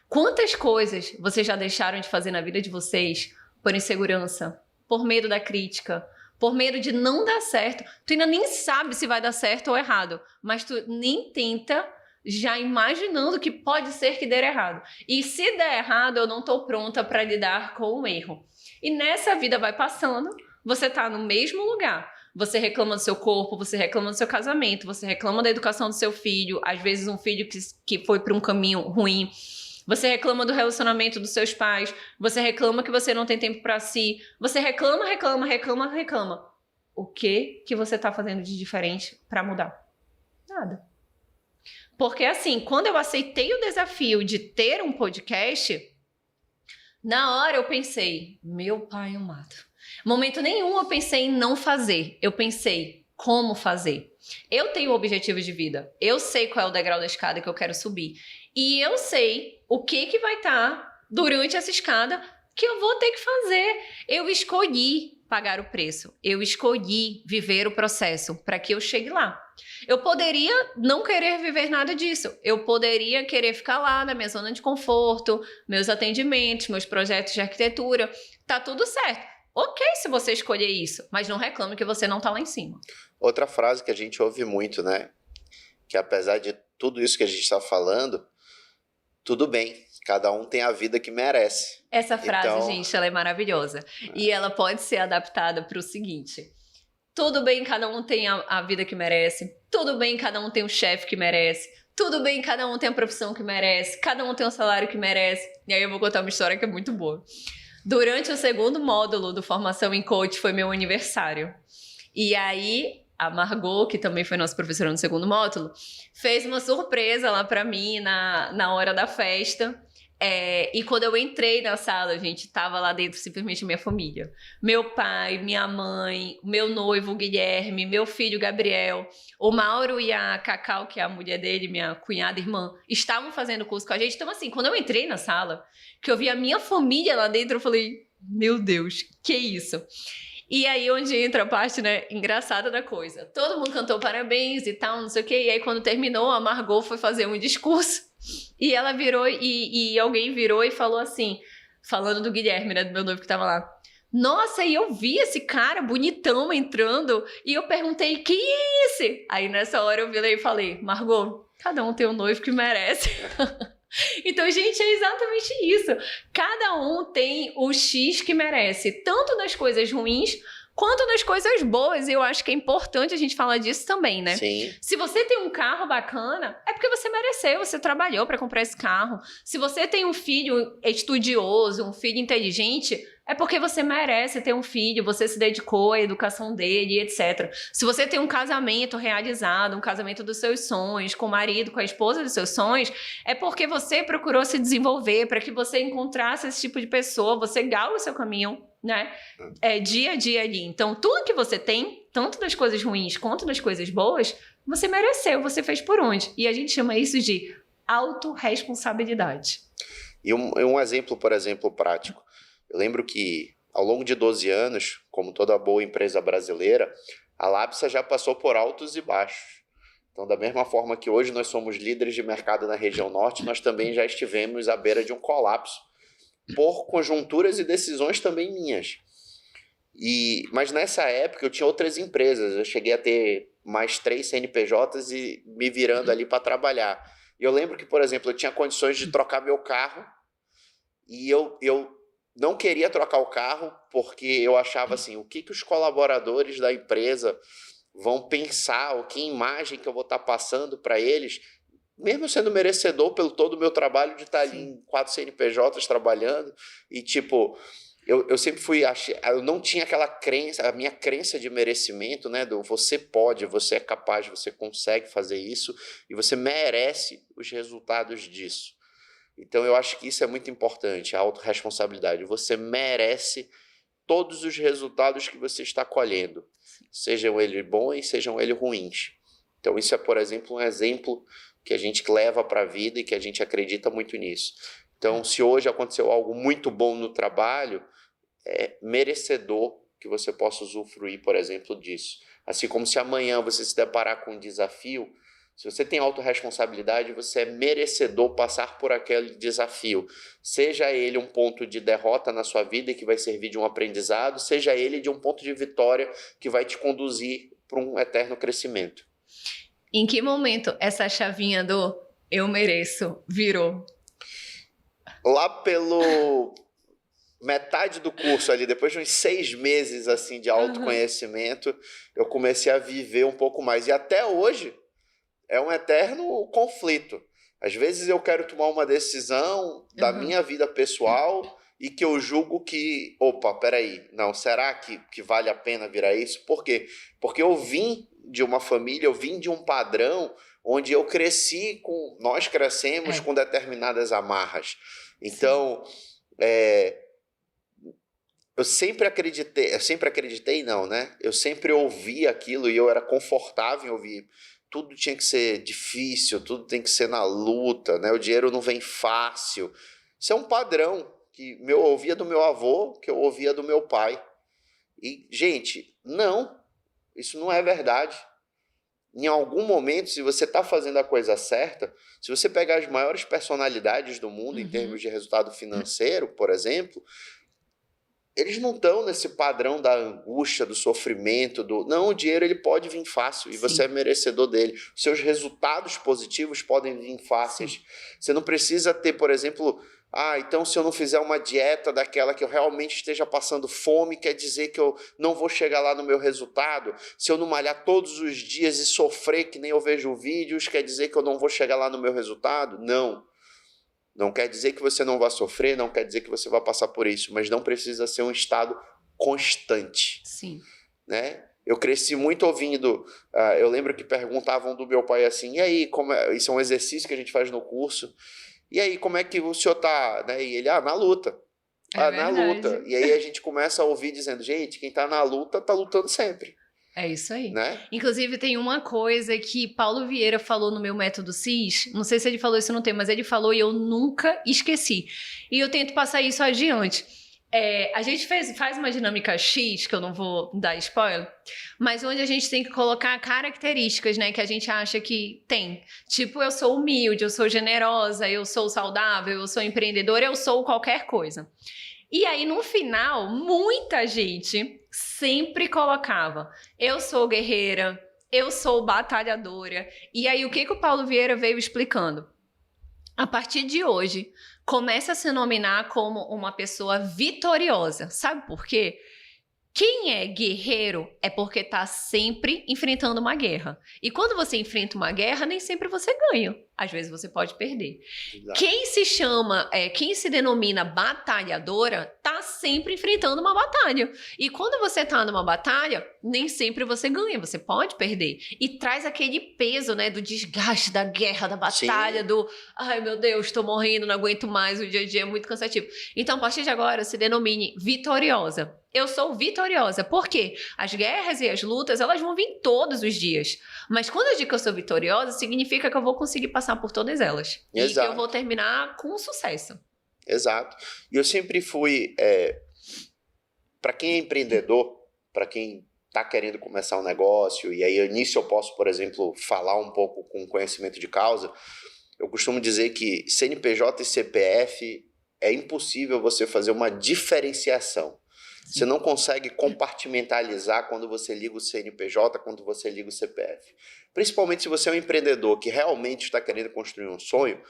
[SPEAKER 1] Quantas coisas vocês já deixaram de fazer na vida de vocês por insegurança, por medo da crítica, por medo de não dar certo? Tu ainda nem sabe se vai dar certo ou errado, mas tu nem tenta já imaginando que pode ser que dê errado. E se der errado, eu não tô pronta para lidar com o erro. E nessa vida vai passando, você tá no mesmo lugar. Você reclama do seu corpo, você reclama do seu casamento, você reclama da educação do seu filho, às vezes um filho que foi para um caminho ruim. Você reclama do relacionamento dos seus pais, você reclama que você não tem tempo para si, você reclama. O que você tá fazendo de diferente para mudar? Nada. Porque assim, quando eu aceitei o desafio de ter um podcast, na hora eu pensei, meu pai amado. Momento nenhum eu pensei em não fazer, eu pensei como fazer. Eu tenho objetivos de vida, eu sei qual é o degrau da escada que eu quero subir. E eu sei o que vai estar durante essa escada que eu vou ter que fazer. Eu escolhi pagar o preço. Eu escolhi viver o processo para que eu chegue lá. Eu poderia não querer viver nada disso. Eu poderia querer ficar lá na minha zona de conforto, meus atendimentos, meus projetos de arquitetura. Tá tudo certo. Ok se você escolher isso, mas não reclame que você não tá lá em cima.
[SPEAKER 2] Outra frase que a gente ouve muito, né? Que apesar de tudo isso que a gente está falando, tudo bem, cada um tem a vida que merece.
[SPEAKER 1] Essa frase, gente, ela é maravilhosa. E ela pode ser adaptada para o seguinte: tudo bem, cada um tem a vida que merece. Tudo bem, cada um tem um chefe que merece. Tudo bem, cada um tem a profissão que merece. Cada um tem um salário que merece. E aí eu vou contar uma história que é muito boa. Durante o segundo módulo do Formação em Coach foi meu aniversário. E aí a Margot, que também foi nossa professora no segundo módulo, fez uma surpresa lá pra mim na hora da festa. E quando eu entrei na sala, gente, tava lá dentro simplesmente minha família. Meu pai, minha mãe, meu noivo Guilherme, meu filho Gabriel, o Mauro e a Cacau, que é a mulher dele, minha cunhada irmã, estavam fazendo curso com a gente. Então assim, quando eu entrei na sala, que eu vi a minha família lá dentro, eu falei, meu Deus, que isso? E aí onde entra a parte, né, engraçada da coisa. Todo mundo cantou parabéns e tal, não sei o quê. E aí quando terminou, a Margot foi fazer um discurso. E ela virou, e alguém virou e falou assim, falando do Guilherme, né, do meu noivo que tava lá. Nossa, e eu vi esse cara bonitão entrando e eu perguntei, quem é esse? Aí nessa hora eu virei e falei, Margot, cada um tem um noivo que merece. Então, gente, é exatamente isso. Cada um tem o X que merece, tanto nas coisas ruins quanto nas coisas boas. E eu acho que é importante a gente falar disso também, né?
[SPEAKER 2] Sim.
[SPEAKER 1] Se você tem um carro bacana, é porque você mereceu, você trabalhou para comprar esse carro. Se você tem um filho estudioso, um filho inteligente, é porque você merece ter um filho, você se dedicou à educação dele, etc. Se você tem um casamento realizado, um casamento dos seus sonhos, com o marido, com a esposa dos seus sonhos, é porque você procurou se desenvolver para que você encontrasse esse tipo de pessoa, você galga o seu caminho, né? Dia a dia ali. Então, tudo que você tem, tanto das coisas ruins quanto das coisas boas, você mereceu, você fez por onde. E a gente chama isso de autorresponsabilidade.
[SPEAKER 2] E um exemplo, por exemplo, prático. Eu lembro que, ao longo de 12 anos, como toda boa empresa brasileira, a Lapsa já passou por altos e baixos. Então, da mesma forma que hoje nós somos líderes de mercado na região norte, nós também já estivemos à beira de um colapso, por conjunturas e decisões também minhas. Mas nessa época eu tinha outras empresas, eu cheguei a ter mais 3 CNPJs e me virando ali para trabalhar. E eu lembro que, por exemplo, eu tinha condições de trocar meu carro e eu não queria trocar o carro porque eu achava assim, o que os colaboradores da empresa vão pensar, ou que imagem que eu vou estar passando para eles, mesmo sendo merecedor pelo todo o meu trabalho de estar ali em 4 CNPJs trabalhando. E tipo, eu sempre eu não tinha aquela crença, a minha crença de merecimento, né, do você pode, você é capaz, você consegue fazer isso e você merece os resultados disso. Então eu acho que isso é muito importante, a autorresponsabilidade. Você merece todos os resultados que você está colhendo, sejam eles bons, sejam eles ruins. Então isso é, por exemplo, um exemplo que a gente leva para a vida e que a gente acredita muito nisso. Então, se hoje aconteceu algo muito bom no trabalho, é merecedor que você possa usufruir, por exemplo, disso. Assim como se amanhã você se deparar com um desafio, se você tem autorresponsabilidade, você é merecedor passar por aquele desafio. Seja ele um ponto de derrota na sua vida que vai servir de um aprendizado, seja ele de um ponto de vitória que vai te conduzir para um eterno crescimento.
[SPEAKER 1] Em que momento essa chavinha do eu mereço virou?
[SPEAKER 2] Lá pelo metade do curso ali, depois de uns 6 meses assim de autoconhecimento, eu comecei a viver um pouco mais. E até hoje é um eterno conflito. Às vezes eu quero tomar uma decisão da minha vida pessoal e que eu julgo que, opa, peraí, não, será que vale a pena virar isso? Por quê? Porque eu vim de uma família, eu vim de um padrão onde eu cresci nós crescemos com determinadas amarras. Então, eu sempre acreditei não, né? Eu sempre ouvi aquilo e eu era confortável em ouvir. Tudo tinha que ser difícil, tudo tem que ser na luta, né? O dinheiro não vem fácil. Isso é um padrão que eu ouvia do meu avô, que eu ouvia do meu pai. E, gente, não, isso não é verdade. Em algum momento, se você está fazendo a coisa certa, se você pegar as maiores personalidades do mundo em termos de resultado financeiro, por exemplo, eles não estão nesse padrão da angústia, do sofrimento, Não, o dinheiro ele pode vir fácil e você é merecedor dele. Os seus resultados positivos podem vir fáceis. Sim. Você não precisa ter, por exemplo... então se eu não fizer uma dieta daquela que eu realmente esteja passando fome, quer dizer que eu não vou chegar lá no meu resultado? Se eu não malhar todos os dias e sofrer que nem eu vejo vídeos, quer dizer que eu não vou chegar lá no meu resultado? Não. Não quer dizer que você não vai sofrer, não quer dizer que você vai passar por isso, mas não precisa ser um estado constante.
[SPEAKER 1] Sim.
[SPEAKER 2] Né? Eu cresci muito ouvindo, eu lembro que perguntavam do meu pai assim, e aí, isso é um exercício que a gente faz no curso, e aí, como é que o senhor tá? Né? E ele, na luta. Na luta. E aí a gente começa a ouvir dizendo, gente, quem tá na luta, tá lutando sempre.
[SPEAKER 1] É isso aí.
[SPEAKER 2] Né?
[SPEAKER 1] Inclusive, tem uma coisa que Paulo Vieira falou no meu método CIS. Não sei se ele falou isso no tema, mas ele falou e eu nunca esqueci. E eu tento passar isso adiante. A gente faz uma dinâmica X, que eu não vou dar spoiler, mas onde a gente tem que colocar características, né, que a gente acha que tem. Tipo, eu sou humilde, eu sou generosa, eu sou saudável, eu sou empreendedora, eu sou qualquer coisa. E aí, no final, muita gente sempre colocava: eu sou guerreira, eu sou batalhadora. E aí, o que o Paulo Vieira veio explicando? A partir de hoje, comece a se nominar como uma pessoa vitoriosa. Sabe por quê? Quem é guerreiro é porque está sempre enfrentando uma guerra. E quando você enfrenta uma guerra, nem sempre você ganha. Às vezes você pode perder.
[SPEAKER 2] Exato.
[SPEAKER 1] Quem se denomina batalhadora, tá sempre enfrentando uma batalha. E quando você tá numa batalha, nem sempre você ganha, você pode perder. E traz aquele peso, né, do desgaste, da guerra, da batalha,
[SPEAKER 2] Sim.
[SPEAKER 1] do ai meu Deus, tô morrendo, não aguento mais, o dia a dia é muito cansativo. Então, a partir de agora, se denomine vitoriosa. Eu sou vitoriosa. Por quê? As guerras e as lutas, elas vão vir todos os dias. Mas quando eu digo que eu sou vitoriosa, significa que eu vou conseguir passar por todas elas.
[SPEAKER 2] Exato.
[SPEAKER 1] E que eu vou terminar com sucesso.
[SPEAKER 2] Exato. E eu sempre fui... para quem é empreendedor, para quem está querendo começar um negócio, e aí nisso eu posso, por exemplo, falar um pouco com conhecimento de causa, eu costumo dizer que CNPJ e CPF é impossível você fazer uma diferenciação. Sim. Você não consegue compartimentalizar quando você liga o CNPJ, quando você liga o CPF. Principalmente se você é um empreendedor que realmente está querendo construir um sonho,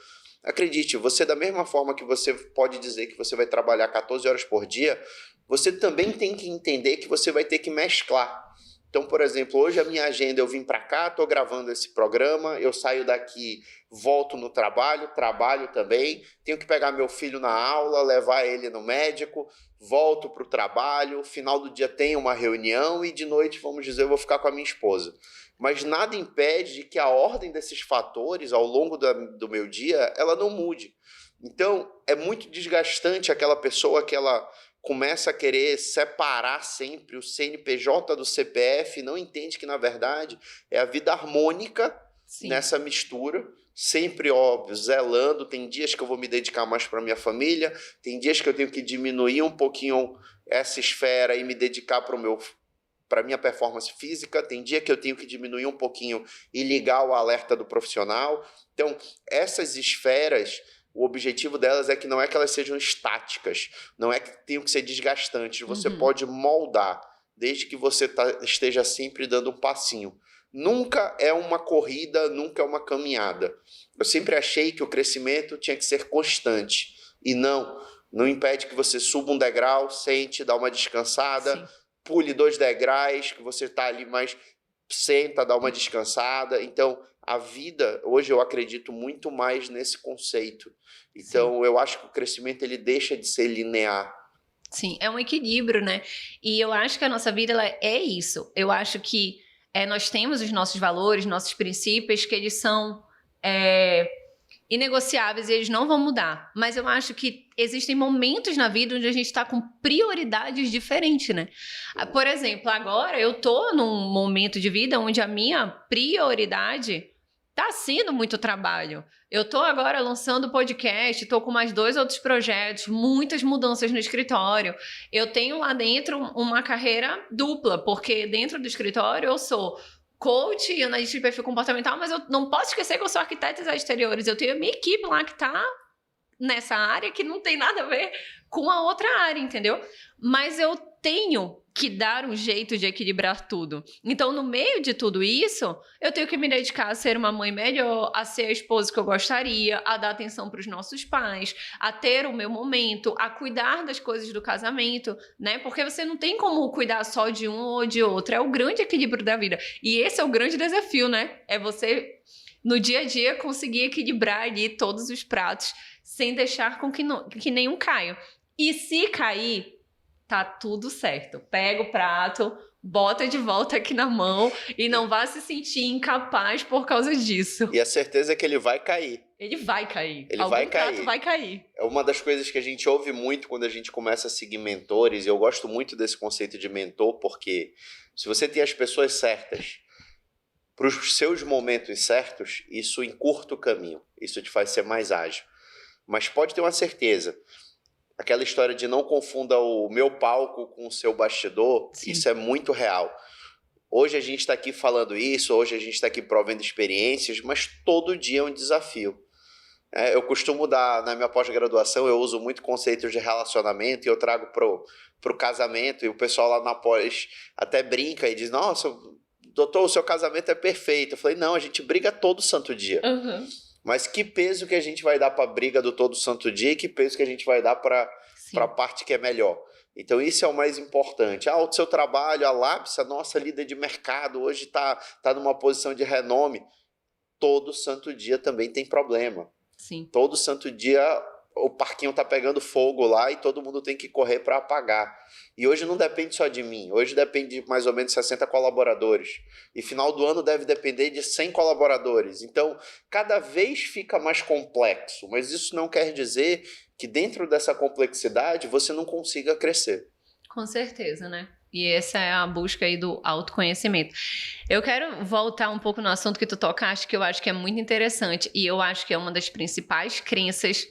[SPEAKER 2] acredite, você da mesma forma que você pode dizer que você vai trabalhar 14 horas por dia, você também tem que entender que você vai ter que mesclar. Então, por exemplo, hoje a minha agenda, eu vim para cá, estou gravando esse programa, eu saio daqui, volto no trabalho, trabalho também, tenho que pegar meu filho na aula, levar ele no médico, volto para o trabalho, final do dia tem uma reunião e de noite, vamos dizer, eu vou ficar com a minha esposa. Mas nada impede de que a ordem desses fatores ao longo do meu dia, ela não mude. Então, é muito desgastante aquela pessoa que ela começa a querer separar sempre o CNPJ do CPF e não entende que, na verdade, é a vida harmônica. Sim. Nessa mistura, sempre, óbvio, zelando. Tem dias que eu vou me dedicar mais para minha família, tem dias que eu tenho que diminuir um pouquinho essa esfera e me dedicar para minha performance física, tem dia que eu tenho que diminuir um pouquinho e ligar o alerta do profissional. Então, essas esferas, o objetivo delas é que não é que elas sejam estáticas, não é que tenham que ser desgastantes, você pode moldar, desde que você esteja sempre dando um passinho. Nunca é uma corrida, nunca é uma caminhada. Eu sempre achei que o crescimento tinha que ser constante, e não impede que você suba um degrau, sente, dá uma descansada, sim, pule 2 degraus, que você está ali mais, senta, dá uma descansada. Então, a vida, hoje eu acredito muito mais nesse conceito. Então, sim, eu acho que o crescimento ele deixa de ser linear.
[SPEAKER 1] Sim, é um equilíbrio, né? E eu acho que a nossa vida ela é isso. Eu acho que nós temos os nossos valores, nossos princípios, que eles são inegociáveis e eles não vão mudar. Mas eu acho que existem momentos na vida onde a gente está com prioridades diferentes, né? Por exemplo, agora eu tô num momento de vida onde a minha prioridade tá sendo muito trabalho. Eu tô agora lançando podcast, tô com mais 2 outros projetos, muitas mudanças no escritório. Eu tenho lá dentro uma carreira dupla, porque dentro do escritório eu sou coach e analista de perfil comportamental, mas eu não posso esquecer que eu sou arquiteta exteriores. Eu tenho a minha equipe lá que tá nessa área que não tem nada a ver com a outra área, entendeu? Mas eu tenho que dar um jeito de equilibrar tudo. Então, no meio de tudo isso, eu tenho que me dedicar a ser uma mãe melhor, a ser a esposa que eu gostaria, a dar atenção para os nossos pais, a ter o meu momento, a cuidar das coisas do casamento, né? Porque você não tem como cuidar só de um ou de outro. É o grande equilíbrio da vida. E esse é o grande desafio, né? É você, no dia a dia, conseguir equilibrar ali todos os pratos sem deixar com que nenhum caia. E se cair, tá tudo certo. Pega o prato, bota de volta aqui na mão e não vá se sentir incapaz por causa disso.
[SPEAKER 2] E a certeza é que ele vai cair.
[SPEAKER 1] Ele vai cair.
[SPEAKER 2] Ele vai cair.
[SPEAKER 1] Prato vai cair.
[SPEAKER 2] É uma das coisas que a gente ouve muito quando a gente começa a seguir mentores, e eu gosto muito desse conceito de mentor, porque se você tem as pessoas certas para os seus momentos certos, isso encurta o caminho, isso te faz ser mais ágil. Mas pode ter uma certeza, Aquela história de não confunda o meu palco com o seu bastidor,
[SPEAKER 1] Sim.
[SPEAKER 2] Isso é muito real. Hoje a gente está aqui falando isso, hoje a gente está aqui provendo experiências, mas todo dia é um desafio. Eu costumo dar, na minha pós-graduação, eu uso muito conceitos de relacionamento e eu trago pro casamento, e o pessoal lá na pós até brinca e diz, nossa, doutor, o seu casamento é perfeito. Eu falei, não, a gente briga todo santo dia.
[SPEAKER 1] Uhum.
[SPEAKER 2] Mas que peso que a gente vai dar para a briga do todo santo dia e que peso que a gente vai dar para a parte que é melhor. Então, isso é o mais importante. O seu trabalho, a Labs, a nossa líder de mercado, hoje está numa posição de renome. Todo santo dia também tem problema.
[SPEAKER 1] Sim.
[SPEAKER 2] Todo santo dia o parquinho tá pegando fogo lá e todo mundo tem que correr para apagar. E hoje não depende só de mim. Hoje depende de mais ou menos 60 colaboradores. E final do ano deve depender de 100 colaboradores. Então, cada vez fica mais complexo. Mas isso não quer dizer que dentro dessa complexidade você não consiga crescer.
[SPEAKER 1] Com certeza, né? E essa é a busca aí do autoconhecimento. Eu quero voltar um pouco no assunto que tu tocaste, que eu acho que é muito interessante. E eu acho que é uma das principais crenças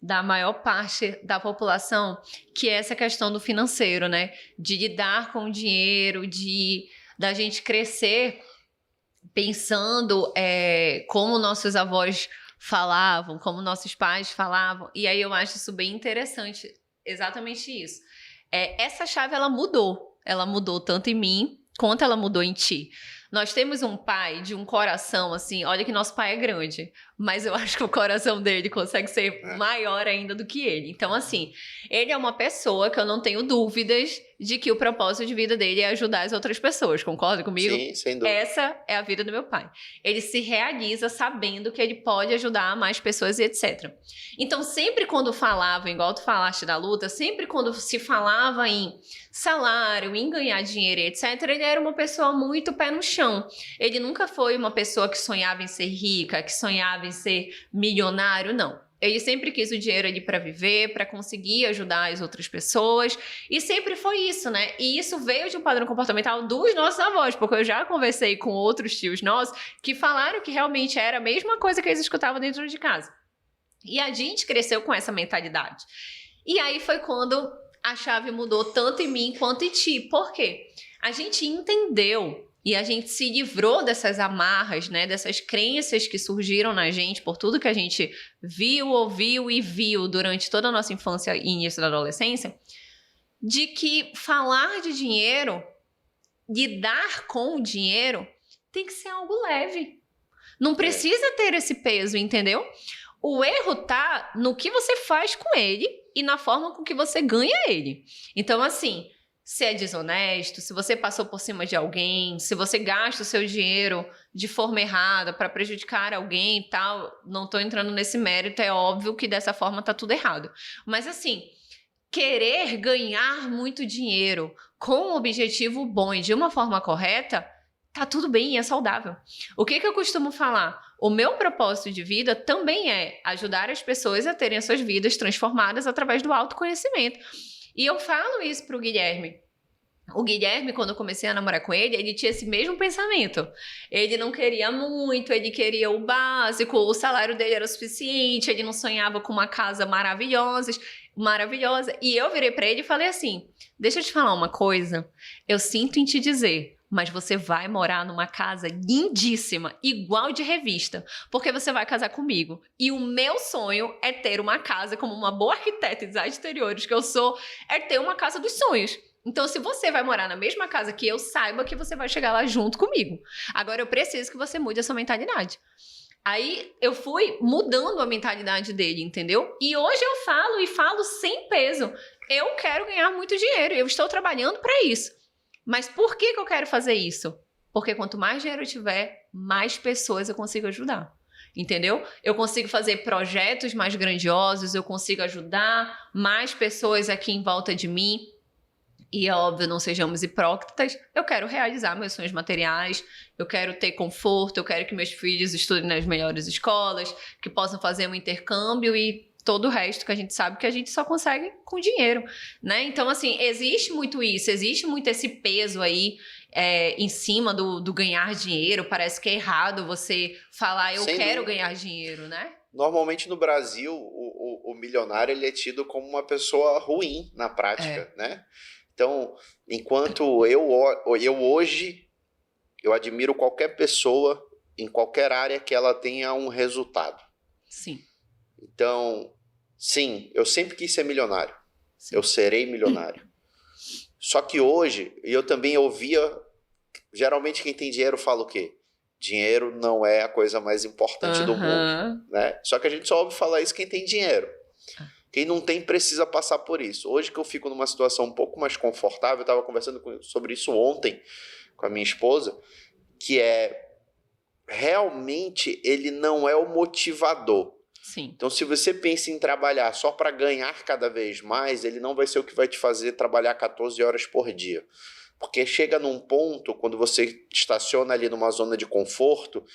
[SPEAKER 1] da maior parte da população, que é essa questão do financeiro, né? De lidar com o dinheiro, da gente crescer pensando como nossos avós falavam, como nossos pais falavam. E aí eu acho isso bem interessante, exatamente isso. Essa chave, ela mudou tanto em mim, quanto ela mudou em ti. Nós temos um pai de um coração, assim, olha que nosso pai é grande, mas eu acho que o coração dele consegue ser maior ainda do que ele. Então, assim, ele é uma pessoa que eu não tenho dúvidas de que o propósito de vida dele é ajudar as outras pessoas, concorda comigo?
[SPEAKER 2] Sim, sem dúvida.
[SPEAKER 1] Essa é a vida do meu pai. Ele se realiza sabendo que ele pode ajudar mais pessoas e etc. Então, sempre quando falavam, igual tu falaste da luta, sempre quando se falava em salário, em ganhar dinheiro e etc., ele era uma pessoa muito pé no chão. Ele nunca foi uma pessoa que sonhava em ser rica, que sonhava em ser milionário, não. Ele sempre quis o dinheiro ali para viver, para conseguir ajudar as outras pessoas. E sempre foi isso, né? E isso veio de um padrão comportamental dos nossos avós, porque eu já conversei com outros tios nossos que falaram que realmente era a mesma coisa que eles escutavam dentro de casa. E a gente cresceu com essa mentalidade. E aí foi quando a chave mudou tanto em mim quanto em ti. Por quê? A gente entendeu e a gente se livrou dessas amarras, né? Dessas crenças que surgiram na gente por tudo que a gente viu, ouviu e viu durante toda a nossa infância e início da adolescência, de que falar de dinheiro, lidar com o dinheiro, tem que ser algo leve. Não precisa ter esse peso, entendeu? O erro tá no que você faz com ele e na forma com que você ganha ele. Então, assim, se é desonesto, se você passou por cima de alguém, se você gasta o seu dinheiro de forma errada para prejudicar alguém e tal, não tô entrando nesse mérito, é óbvio que dessa forma tá tudo errado. Mas, assim, querer ganhar muito dinheiro com um objetivo bom e de uma forma correta, tá tudo bem e é saudável. O que eu costumo falar? O meu propósito de vida também é ajudar as pessoas a terem as suas vidas transformadas através do autoconhecimento. E eu falo isso pro Guilherme. O Guilherme, quando eu comecei a namorar com ele, ele tinha esse mesmo pensamento. Ele não queria muito, ele queria o básico, o salário dele era o suficiente, ele não sonhava com uma casa maravilhosa. E eu virei pra ele e falei assim, deixa eu te falar uma coisa, eu sinto em te dizer, mas você vai morar numa casa lindíssima, igual de revista, porque você vai casar comigo. E o meu sonho é ter uma casa, como uma boa arquiteta e design de interiores que eu sou, é ter uma casa dos sonhos. Então, se você vai morar na mesma casa que eu, saiba que você vai chegar lá junto comigo. Agora, eu preciso que você mude a sua mentalidade. Aí, eu fui mudando a mentalidade dele, entendeu? E hoje eu falo sem peso. Eu quero ganhar muito dinheiro, eu estou trabalhando para isso. Mas por que eu quero fazer isso? Porque quanto mais dinheiro eu tiver, mais pessoas eu consigo ajudar. Entendeu? Eu consigo fazer projetos mais grandiosos, eu consigo ajudar mais pessoas aqui em volta de mim. E é óbvio, não sejamos hipócritas, eu quero realizar meus sonhos materiais, eu quero ter conforto, eu quero que meus filhos estudem nas melhores escolas, que possam fazer um intercâmbio e todo o resto que a gente sabe que a gente só consegue com dinheiro, né? Então, assim, existe muito isso, existe muito esse peso aí em cima do ganhar dinheiro. Parece que é errado você falar, eu quero ganhar dinheiro, né?
[SPEAKER 2] Normalmente no Brasil, o milionário ele é tido como uma pessoa ruim na prática, né? Então, enquanto eu hoje, eu admiro qualquer pessoa em qualquer área que ela tenha um resultado.
[SPEAKER 1] Sim.
[SPEAKER 2] Então, sim, eu sempre quis ser milionário.
[SPEAKER 1] Sim.
[SPEAKER 2] Eu serei milionário. Só que hoje, eu também ouvia, geralmente quem tem dinheiro fala o quê? Dinheiro não é a coisa mais importante do mundo, né? Só que a gente só ouve falar isso quem tem dinheiro. Quem não tem precisa passar por isso. Hoje que eu fico numa situação um pouco mais confortável, eu estava conversando sobre isso ontem com a minha esposa, que é realmente ele não é o motivador.
[SPEAKER 1] Sim.
[SPEAKER 2] Então, se você pensa em trabalhar só para ganhar cada vez mais, ele não vai ser o que vai te fazer trabalhar 14 horas por dia. Porque chega num ponto, quando você estaciona ali numa zona de conforto,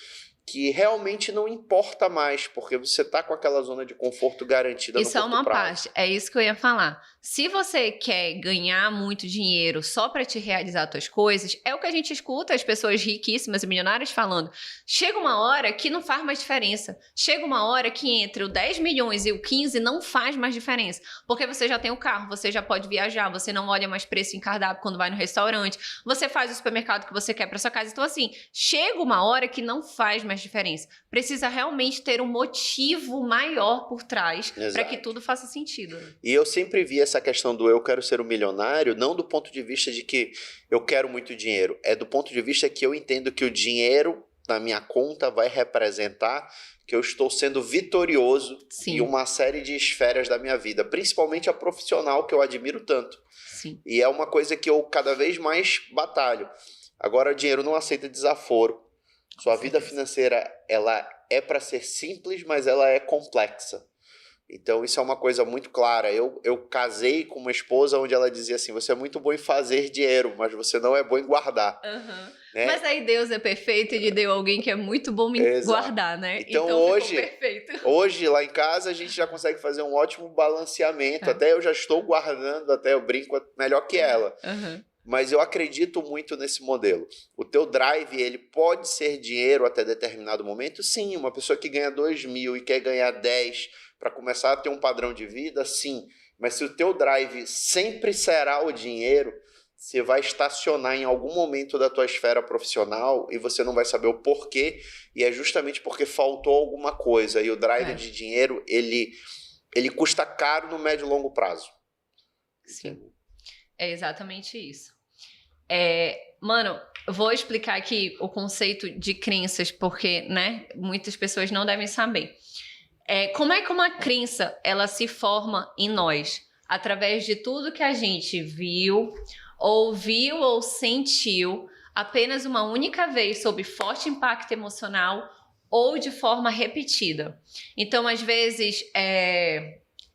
[SPEAKER 2] que realmente não importa mais, porque você está com aquela zona de conforto garantida no curto prazo.
[SPEAKER 1] Isso é uma parte, é isso que eu ia falar. Se você quer ganhar muito dinheiro só para te realizar as tuas coisas, é o que a gente escuta as pessoas riquíssimas e milionárias falando. Chega uma hora que não faz mais diferença. Chega uma hora que entre o 10 milhões e o 15 não faz mais diferença. Porque você já tem o carro, você já pode viajar, você não olha mais preço em cardápio quando vai no restaurante, você faz o supermercado que você quer para sua casa. Então, assim, chega uma hora que não faz mais diferença. Precisa realmente ter um motivo maior por trás para que tudo faça sentido.
[SPEAKER 2] E eu sempre vi essa questão do eu quero ser um milionário, não do ponto de vista de que eu quero muito dinheiro, é do ponto de vista que eu entendo que o dinheiro na minha conta vai representar que eu estou sendo vitorioso em uma série de esferas da minha vida, principalmente a profissional, que eu admiro tanto.
[SPEAKER 1] Sim.
[SPEAKER 2] E é uma coisa que eu cada vez mais batalho. Agora, o dinheiro não aceita desaforo. Sua vida financeira, ela é para ser simples, mas ela é complexa. Então, isso é uma coisa muito clara. Eu casei com uma esposa onde ela dizia assim, você é muito bom em fazer dinheiro, mas você não é bom em guardar. Né?
[SPEAKER 1] Mas aí Deus é perfeito e lhe deu alguém que é muito bom em guardar, né?
[SPEAKER 2] Então hoje, lá em casa, a gente já consegue fazer um ótimo balanceamento. Até eu já estou guardando, até eu brinco melhor que ela. Mas eu acredito muito nesse modelo. O teu drive, ele pode ser dinheiro até determinado momento? Sim, uma pessoa que ganha 2 mil e quer ganhar 10 para começar a ter um padrão de vida, sim. Mas se o teu drive sempre será o dinheiro, você vai estacionar em algum momento da tua esfera profissional e você não vai saber o porquê, e é justamente porque faltou alguma coisa. E o drive de dinheiro, ele custa caro no médio e longo prazo.
[SPEAKER 1] Sim, é exatamente isso. Mano, eu vou explicar aqui o conceito de crenças, porque, né, muitas pessoas não devem saber. Como é que uma crença, ela se forma em nós? Através de tudo que a gente viu, ouviu ou sentiu apenas uma única vez sob forte impacto emocional ou de forma repetida. Então, às vezes,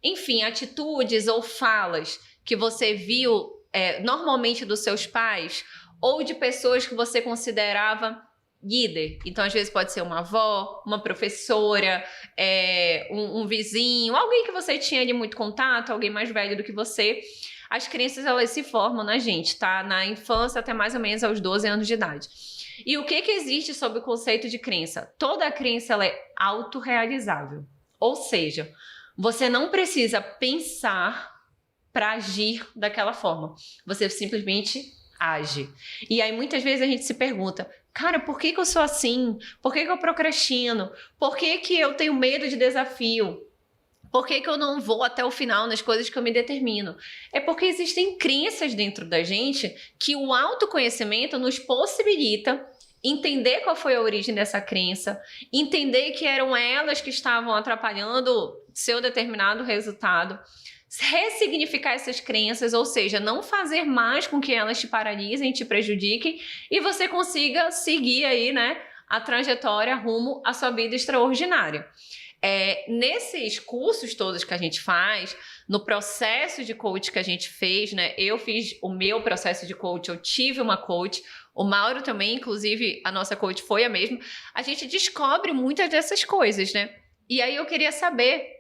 [SPEAKER 1] enfim, atitudes ou falas que você viu normalmente dos seus pais ou de pessoas que você considerava líder. Então, às vezes pode ser uma avó, uma professora, um vizinho, alguém que você tinha ali muito contato, alguém mais velho do que você. As crenças, elas se formam na gente, tá? Na infância até mais ou menos aos 12 anos de idade. E o que existe sobre o conceito de crença? Toda crença, ela é autorrealizável. Ou seja, você não precisa pensar para agir daquela forma. Você simplesmente age. E aí muitas vezes a gente se pergunta, cara, por que eu sou assim? Por que eu procrastino? Por que eu tenho medo de desafio? Por que eu não vou até o final nas coisas que eu me determino? É porque existem crenças dentro da gente que o autoconhecimento nos possibilita entender qual foi a origem dessa crença, entender que eram elas que estavam atrapalhando seu determinado resultado, ressignificar essas crenças, ou seja, não fazer mais com que elas te paralisem, te prejudiquem e você consiga seguir aí, né, a trajetória rumo à sua vida extraordinária. Nesses cursos todos que a gente faz, no processo de coach que a gente fez, né, eu fiz o meu processo de coach, eu tive uma coach, o Mauro também, inclusive a nossa coach foi a mesma, a gente descobre muitas dessas coisas, né, e aí eu queria saber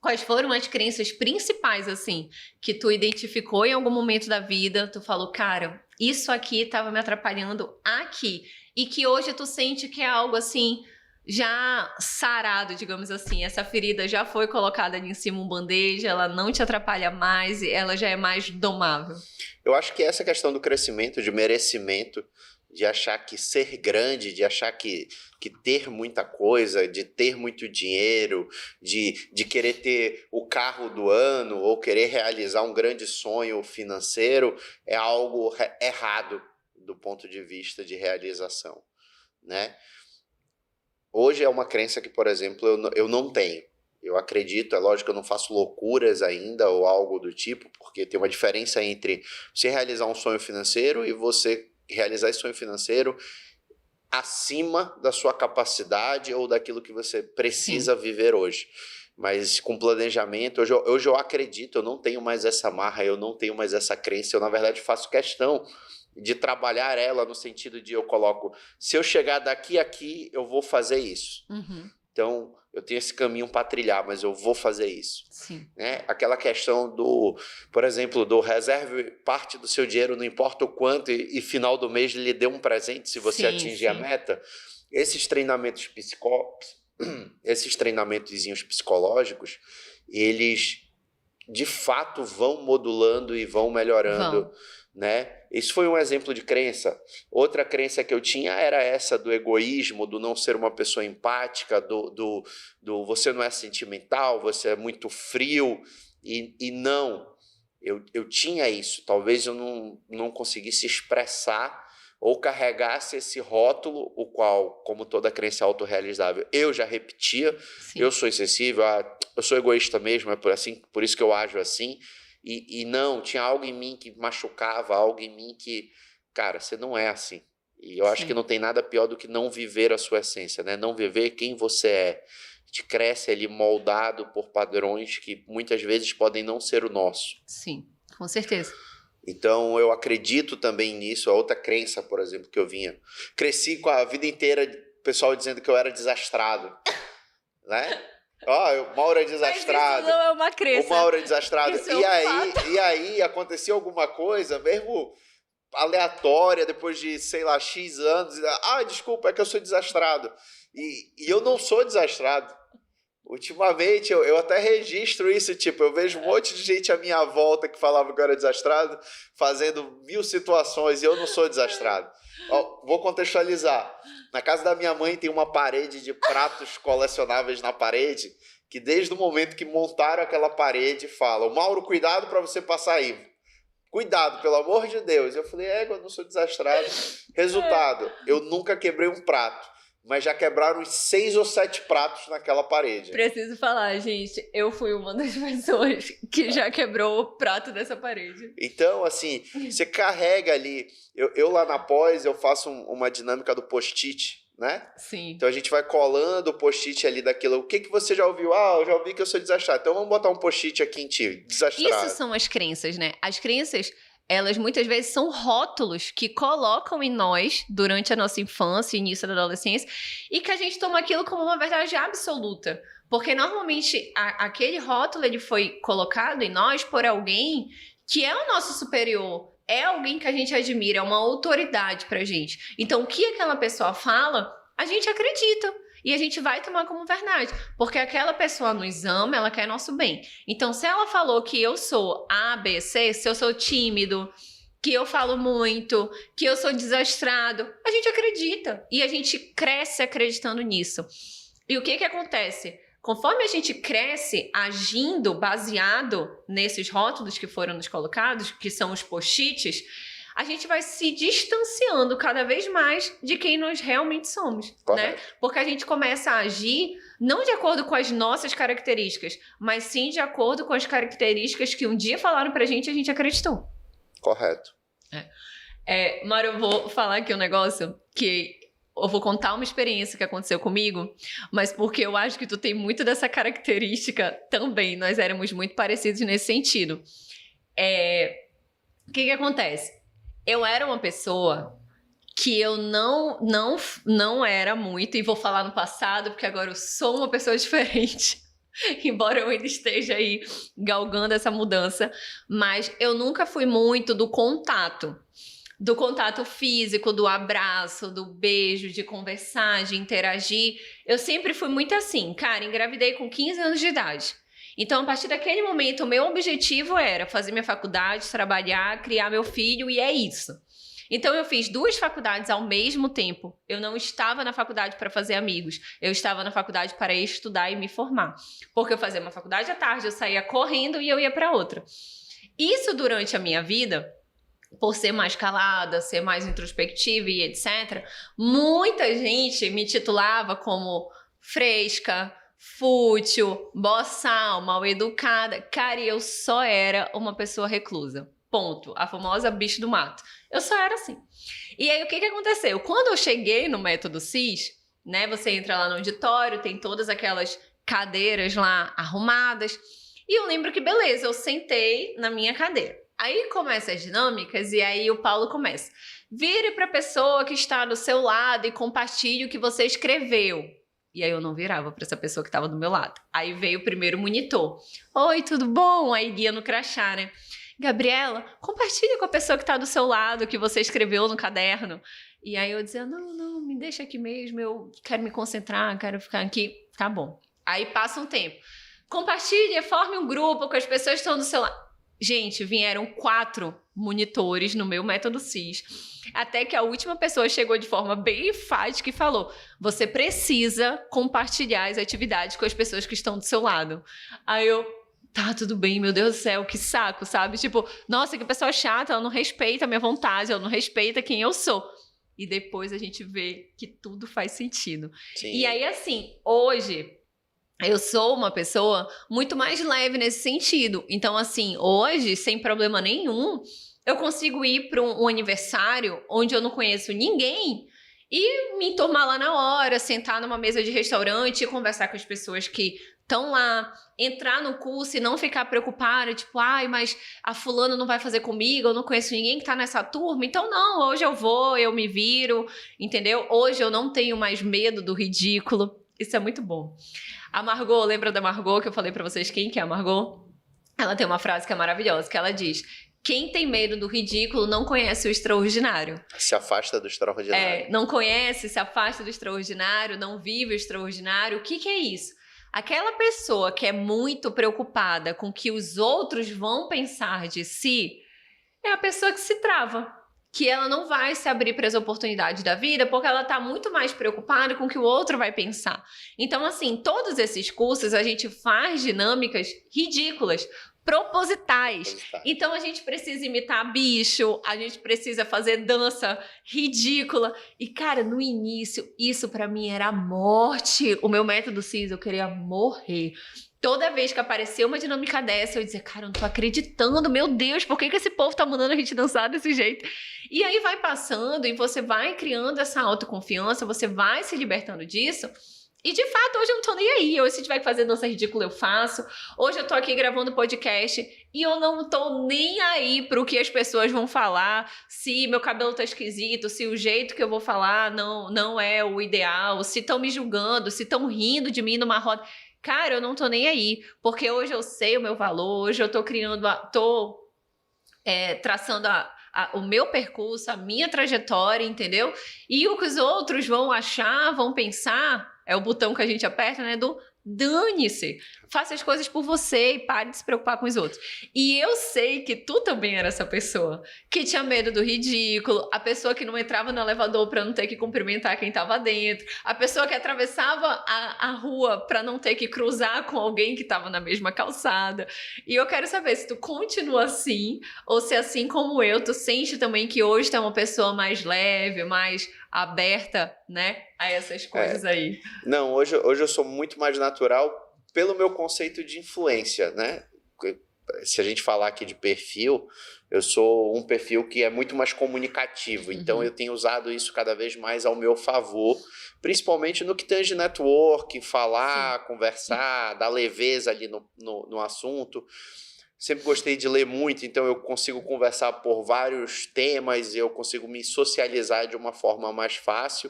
[SPEAKER 1] quais foram as crenças principais, assim, que tu identificou em algum momento da vida, tu falou, cara, isso aqui estava me atrapalhando aqui, e que hoje tu sente que é algo, assim, já sarado, digamos assim. Essa ferida já foi colocada ali em cima um band-aid, ela não te atrapalha mais e ela já é mais domável.
[SPEAKER 2] Eu acho que essa questão do crescimento, de merecimento, de achar que ser grande, de achar que ter muita coisa, de ter muito dinheiro, de querer ter o carro do ano ou querer realizar um grande sonho financeiro é algo errado do ponto de vista de realização, né? Hoje é uma crença que, por exemplo, eu não tenho. Eu acredito, é lógico que eu não faço loucuras ainda ou algo do tipo, porque tem uma diferença entre você realizar um sonho financeiro e você realizar esse sonho financeiro acima da sua capacidade ou daquilo que você precisa viver hoje. Mas com planejamento, hoje eu acredito, eu não tenho mais essa marra, eu não tenho mais essa crença, eu na verdade faço questão de trabalhar ela no sentido de eu coloco, se eu chegar daqui a aqui, eu vou fazer isso.
[SPEAKER 1] Uhum.
[SPEAKER 2] Então, eu tenho esse caminho para trilhar, mas eu vou fazer isso.
[SPEAKER 1] Sim.
[SPEAKER 2] Né? Aquela questão do, por exemplo, do reserve parte do seu dinheiro, não importa o quanto, e final do mês lhe dê um presente se você atingir a meta. Esses treinamentos esses treinamentozinhos psicológicos, eles de fato vão modulando e vão melhorando. Né? Isso foi um exemplo de crença. Outra crença que eu tinha era essa do egoísmo, do não ser uma pessoa empática, do você não é sentimental, você é muito frio. E não, eu tinha isso. Talvez eu não conseguisse expressar ou carregasse esse rótulo, o qual, como toda crença autorrealizável, eu já repetia. Sim. Eu sou insensível, eu sou egoísta mesmo, é por isso que eu ajo assim. E não, tinha algo em mim que machucava, algo em mim que, cara, você não é assim. E eu acho que não tem nada pior do que não viver a sua essência, né? Não viver quem você é. A gente cresce ali moldado por padrões que muitas vezes podem não ser o nosso.
[SPEAKER 1] Sim, com certeza.
[SPEAKER 2] Então, eu acredito também nisso. A outra crença, por exemplo, que eu vinha. Cresci com a vida inteira o pessoal dizendo que eu era desastrado, né? O Mauro é desastrado.
[SPEAKER 1] Mas isso não é uma crença.
[SPEAKER 2] O Mauro é desastrado. E aí aconteceu alguma coisa, mesmo aleatória, depois de, sei lá, X anos. Desculpa, é que eu sou desastrado. E eu não sou desastrado. Ultimamente, eu até registro isso, tipo, eu vejo um monte de gente à minha volta que falava que eu era desastrado, fazendo 1000 situações, e eu não sou desastrado. Vou contextualizar. Na casa da minha mãe tem uma parede de pratos colecionáveis na parede, que desde o momento que montaram aquela parede, falam, Mauro, cuidado para você passar aí. Cuidado, pelo amor de Deus. Eu falei, eu não sou desastrado. Resultado, eu nunca quebrei um prato. Mas já quebraram uns 6 ou 7 pratos naquela parede.
[SPEAKER 1] Preciso falar, gente, eu fui uma das pessoas que já quebrou o prato dessa parede.
[SPEAKER 2] Então, assim, você carrega ali. Eu lá na pós, eu faço uma dinâmica do post-it, né?
[SPEAKER 1] Sim.
[SPEAKER 2] Então a gente vai colando o post-it ali daquilo. O que você já ouviu? Eu já ouvi que eu sou desastrado. Então vamos botar um post-it aqui em ti, desastrado.
[SPEAKER 1] Isso são as crenças, né? As crenças, elas muitas vezes são rótulos que colocam em nós durante a nossa infância e início da adolescência e que a gente toma aquilo como uma verdade absoluta. Porque normalmente aquele rótulo ele foi colocado em nós por alguém que é o nosso superior, é alguém que a gente admira, é uma autoridade pra gente. Então o que aquela pessoa fala, a gente acredita. E a gente vai tomar como verdade, porque aquela pessoa nos ama, ela quer nosso bem. Então, se ela falou que eu sou A, B, C, se eu sou tímido, que eu falo muito, que eu sou desastrado, a gente acredita. E a gente cresce acreditando nisso. E o que acontece? Conforme a gente cresce agindo baseado nesses rótulos que foram nos colocados, que são os post-its, a gente vai se distanciando cada vez mais de quem nós realmente somos, né? Porque a gente começa a agir não de acordo com as nossas características, mas sim de acordo com as características que um dia falaram pra gente e a gente acreditou.
[SPEAKER 2] Correto.
[SPEAKER 1] Mário, eu vou falar aqui um negócio que eu vou contar uma experiência que aconteceu comigo, mas porque eu acho que tu tem muito dessa característica também. Nós éramos muito parecidos nesse sentido. O que acontece? Eu era uma pessoa que eu não era muito, e vou falar no passado, porque agora eu sou uma pessoa diferente, embora eu ainda esteja aí galgando essa mudança, mas eu nunca fui muito do contato. do contato físico, do abraço, do beijo, de conversar, de interagir. Eu sempre fui muito assim, cara, engravidei com 15 anos de idade. Então, a partir daquele momento, o meu objetivo era fazer minha faculdade, trabalhar, criar meu filho, e é isso. Então, eu fiz 2 faculdades ao mesmo tempo. Eu não estava na faculdade para fazer amigos. Eu estava na faculdade para estudar e me formar. Porque eu fazia uma faculdade à tarde, eu saía correndo e eu ia para outra. Isso durante a minha vida, por ser mais calada, ser mais introspectiva e etc., muita gente me titulava como fresca, fútil, boçal, mal educada. Cara, eu só era uma pessoa reclusa. Ponto. A famosa bicho do mato. Eu só era assim. E aí, o que aconteceu? Quando eu cheguei no Método CIS, né? Você entra lá no auditório, tem todas aquelas cadeiras lá arrumadas. E eu lembro que, beleza, eu sentei na minha cadeira. Aí começam as dinâmicas e aí o Paulo começa. Vire para a pessoa que está do seu lado e compartilhe o que você escreveu. E aí eu não virava para essa pessoa que estava do meu lado. Aí veio o primeiro monitor. Oi, tudo bom? Aí guia no crachá, né? Gabriela, compartilhe com a pessoa que está do seu lado, que você escreveu no caderno. E aí eu dizia, não, me deixa aqui mesmo, eu quero me concentrar, quero ficar aqui. Tá bom. Aí passa um tempo. Compartilhe, forme um grupo com as pessoas que estão do seu lado. Gente, vieram 4 monitores no meu Método CIS, até que a última pessoa chegou de forma bem enfática e falou, você precisa compartilhar as atividades com as pessoas que estão do seu lado. Aí eu, tá, tudo bem, meu Deus do céu, que saco, sabe? Tipo, nossa, que pessoa chata, ela não respeita a minha vontade, ela não respeita quem eu sou. E depois a gente vê que tudo faz sentido. Sim. E aí, assim, hoje eu sou uma pessoa muito mais leve nesse sentido. Então, assim, hoje, sem problema nenhum, eu consigo ir para um aniversário onde eu não conheço ninguém e me enturmar lá na hora, sentar numa mesa de restaurante e conversar com as pessoas que estão lá, entrar no curso e não ficar preocupada, tipo, ai, mas a fulana não vai fazer comigo, eu não conheço ninguém que tá nessa turma, então não, hoje eu vou, eu me viro, entendeu? Hoje eu não tenho mais medo do ridículo, isso é muito bom. A Margot, lembra da Margot que eu falei pra vocês quem que é a Margot? Ela tem uma frase que é maravilhosa, que ela diz, quem tem medo do ridículo não conhece o extraordinário.
[SPEAKER 2] Se afasta do extraordinário.
[SPEAKER 1] Não conhece, se afasta do extraordinário, não vive o extraordinário. O que é isso? Aquela pessoa que é muito preocupada com o que os outros vão pensar de si, é a pessoa que se trava. Que ela não vai se abrir para as oportunidades da vida, porque ela está muito mais preocupada com o que o outro vai pensar. Então, assim, todos esses cursos a gente faz dinâmicas ridículas, propositais. Então a gente precisa imitar bicho, a gente precisa fazer dança ridícula. E, cara, no início, isso pra mim era a morte. O meu Método CIS, eu queria morrer. Toda vez que aparecia uma dinâmica dessa, eu dizia, cara, eu não tô acreditando, meu Deus, por que esse povo tá mandando a gente dançar desse jeito? E aí vai passando e você vai criando essa autoconfiança, você vai se libertando disso. E, de fato, hoje eu não tô nem aí. Hoje, se tiver que fazer dança ridícula, eu faço. Hoje eu tô aqui gravando podcast e eu não tô nem aí pro que as pessoas vão falar, se meu cabelo tá esquisito, se o jeito que eu vou falar não é o ideal, se estão me julgando, se estão rindo de mim numa roda. Cara, eu não tô nem aí, porque hoje eu sei o meu valor, hoje eu tô criando, traçando o meu percurso, a minha trajetória, entendeu? E o que os outros vão achar, vão pensar, é o botão que a gente aperta, né? Do dane-se. Faça as coisas por você e pare de se preocupar com os outros. E eu sei que tu também era essa pessoa que tinha medo do ridículo, a pessoa que não entrava no elevador para não ter que cumprimentar quem estava dentro, a pessoa que atravessava a rua para não ter que cruzar com alguém que estava na mesma calçada. E eu quero saber se tu continua assim, ou se assim como eu, tu sente também que hoje tu é uma pessoa mais leve, mais aberta, né, a essas coisas aí.
[SPEAKER 2] Não, hoje eu sou muito mais natural pelo meu conceito de influência, né? Se a gente falar aqui de perfil, eu sou um perfil que é muito mais comunicativo, então eu tenho usado isso cada vez mais ao meu favor, principalmente no que tange network, falar, conversar, dar leveza ali no assunto. Sempre gostei de ler muito, então eu consigo conversar por vários temas, eu consigo me socializar de uma forma mais fácil.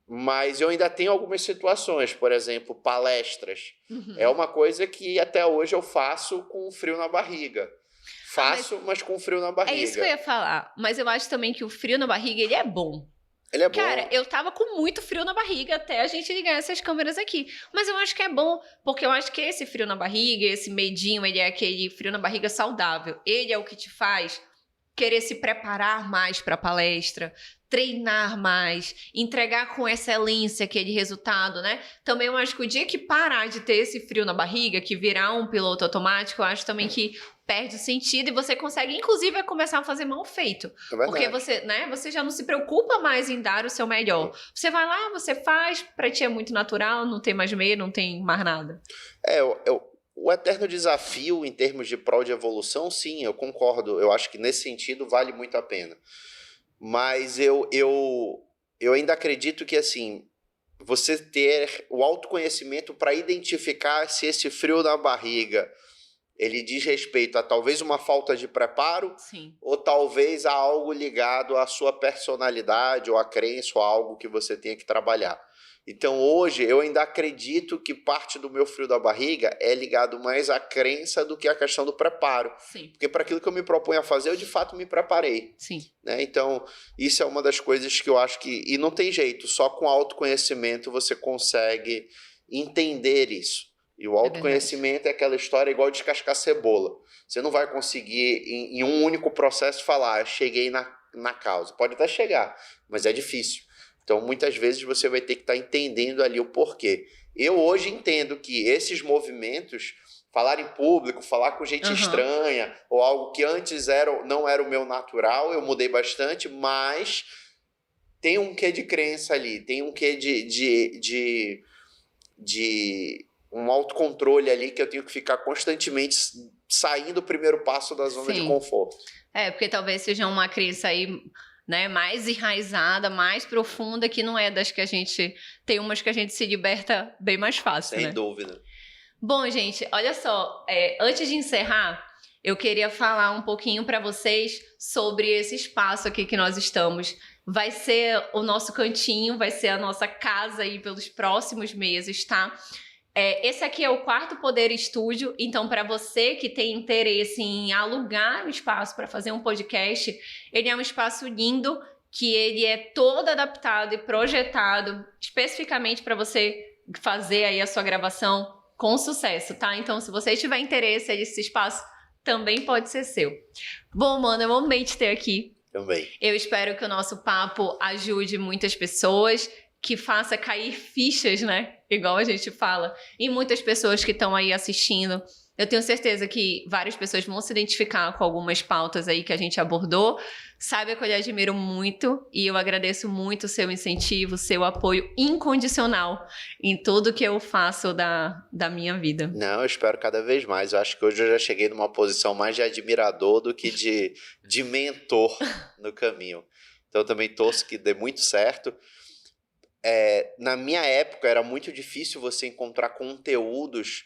[SPEAKER 2] Mas eu ainda tenho algumas situações, por exemplo, palestras. É uma coisa que até hoje eu faço com frio na barriga. Fácil, mas com frio na barriga.
[SPEAKER 1] É isso que eu ia falar. Mas eu acho também que o frio na barriga, ele é bom.
[SPEAKER 2] Ele é bom.
[SPEAKER 1] Cara, eu tava com muito frio na barriga até a gente ligar essas câmeras aqui. Mas eu acho que é bom, porque eu acho que esse frio na barriga, esse medinho, ele é aquele frio na barriga saudável. Ele é o que te faz querer se preparar mais para a palestra, treinar mais, entregar com excelência aquele resultado, né? Também eu acho que o dia que parar de ter esse frio na barriga, que virar um piloto automático, eu acho também que perde o sentido e você consegue, inclusive, começar a fazer mal feito. Porque você, né, você já não se preocupa mais em dar o seu melhor. Você vai lá, você faz, pra ti é muito natural, não tem mais medo, não tem mais nada.
[SPEAKER 2] O eterno desafio em termos de prol de evolução, sim, eu concordo. Eu acho que nesse sentido vale muito a pena. Mas eu ainda acredito que, assim, você ter o autoconhecimento para identificar se esse frio na barriga ele diz respeito a talvez uma falta de preparo,
[SPEAKER 1] sim,
[SPEAKER 2] ou talvez a algo ligado à sua personalidade ou à crença ou a algo que você tenha que trabalhar. Então hoje eu ainda acredito que parte do meu frio da barriga é ligado mais à crença do que à questão do preparo.
[SPEAKER 1] Sim.
[SPEAKER 2] Porque para aquilo que eu me proponho a fazer, eu de fato me preparei.
[SPEAKER 1] Sim.
[SPEAKER 2] Né? Então isso é uma das coisas que eu acho que... E não tem jeito, só com autoconhecimento você consegue entender isso. E o autoconhecimento é aquela história igual descascar cebola. Você não vai conseguir, em um único processo, falar, cheguei na causa. Pode até chegar, mas é difícil. Então, muitas vezes, você vai ter que estar entendendo ali o porquê. Eu hoje entendo que esses movimentos, falar em público, falar com gente estranha, ou algo que antes não era o meu natural, eu mudei bastante, mas tem um quê de crença ali, tem um quê de um autocontrole ali que eu tenho que ficar constantemente saindo o primeiro passo da zona de conforto.
[SPEAKER 1] Porque talvez seja uma crença aí, né, mais enraizada, mais profunda, que não é das que a gente... Tem umas que a gente se liberta bem mais fácil,
[SPEAKER 2] Sem dúvida.
[SPEAKER 1] Bom, gente, olha só, antes de encerrar, eu queria falar um pouquinho para vocês sobre esse espaço aqui que nós estamos. Vai ser o nosso cantinho, vai ser a nossa casa aí pelos próximos meses, tá? Esse aqui é o Quarto Poder Estúdio, então para você que tem interesse em alugar um espaço para fazer um podcast, ele é um espaço lindo, que ele é todo adaptado e projetado especificamente para você fazer aí a sua gravação com sucesso, tá? Então se você tiver interesse, esse espaço também pode ser seu. Bom, mano, eu amei te ter aqui.
[SPEAKER 2] Também.
[SPEAKER 1] Eu espero que o nosso papo ajude muitas pessoas, que faça cair fichas, né? Igual a gente fala. E muitas pessoas que estão aí assistindo. Eu tenho certeza que várias pessoas vão se identificar com algumas pautas aí que a gente abordou. Saiba que eu lhe admiro muito e eu agradeço muito o seu incentivo, o seu apoio incondicional em tudo que eu faço da minha vida.
[SPEAKER 2] Não, eu espero cada vez mais. Eu acho que hoje eu já cheguei numa posição mais de admirador do que de mentor no caminho. Então eu também torço que dê muito certo. Na minha época era muito difícil você encontrar conteúdos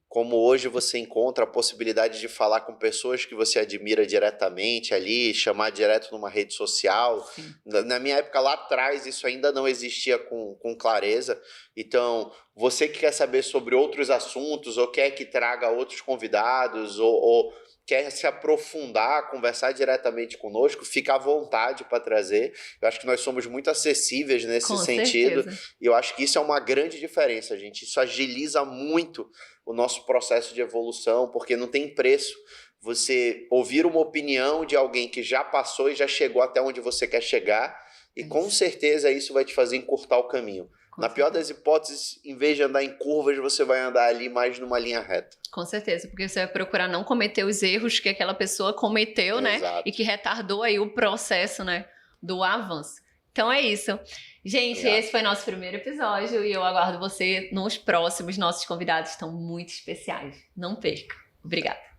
[SPEAKER 2] como hoje você encontra a possibilidade de falar com pessoas que você admira diretamente ali, chamar direto numa rede social. Na minha época lá atrás isso ainda não existia com clareza. Então você que quer saber sobre outros assuntos ou quer que traga outros convidados ou quer se aprofundar, conversar diretamente conosco, fica à vontade para trazer. Eu acho que nós somos muito acessíveis nesse sentido. E eu acho que isso é uma grande diferença, gente. Isso agiliza muito o nosso processo de evolução, porque não tem preço você ouvir uma opinião de alguém que já passou e já chegou até onde você quer chegar. E com certeza isso vai te fazer encurtar o caminho. Na pior das hipóteses, em vez de andar em curvas, você vai andar ali mais numa linha reta.
[SPEAKER 1] Com certeza, porque você vai procurar não cometer os erros que aquela pessoa cometeu, né? E que retardou aí o processo, né, do avanço. Então é isso. Gente, esse foi nosso primeiro episódio e eu aguardo você nos próximos. Nossos convidados estão muito especiais. Não perca. Obrigada.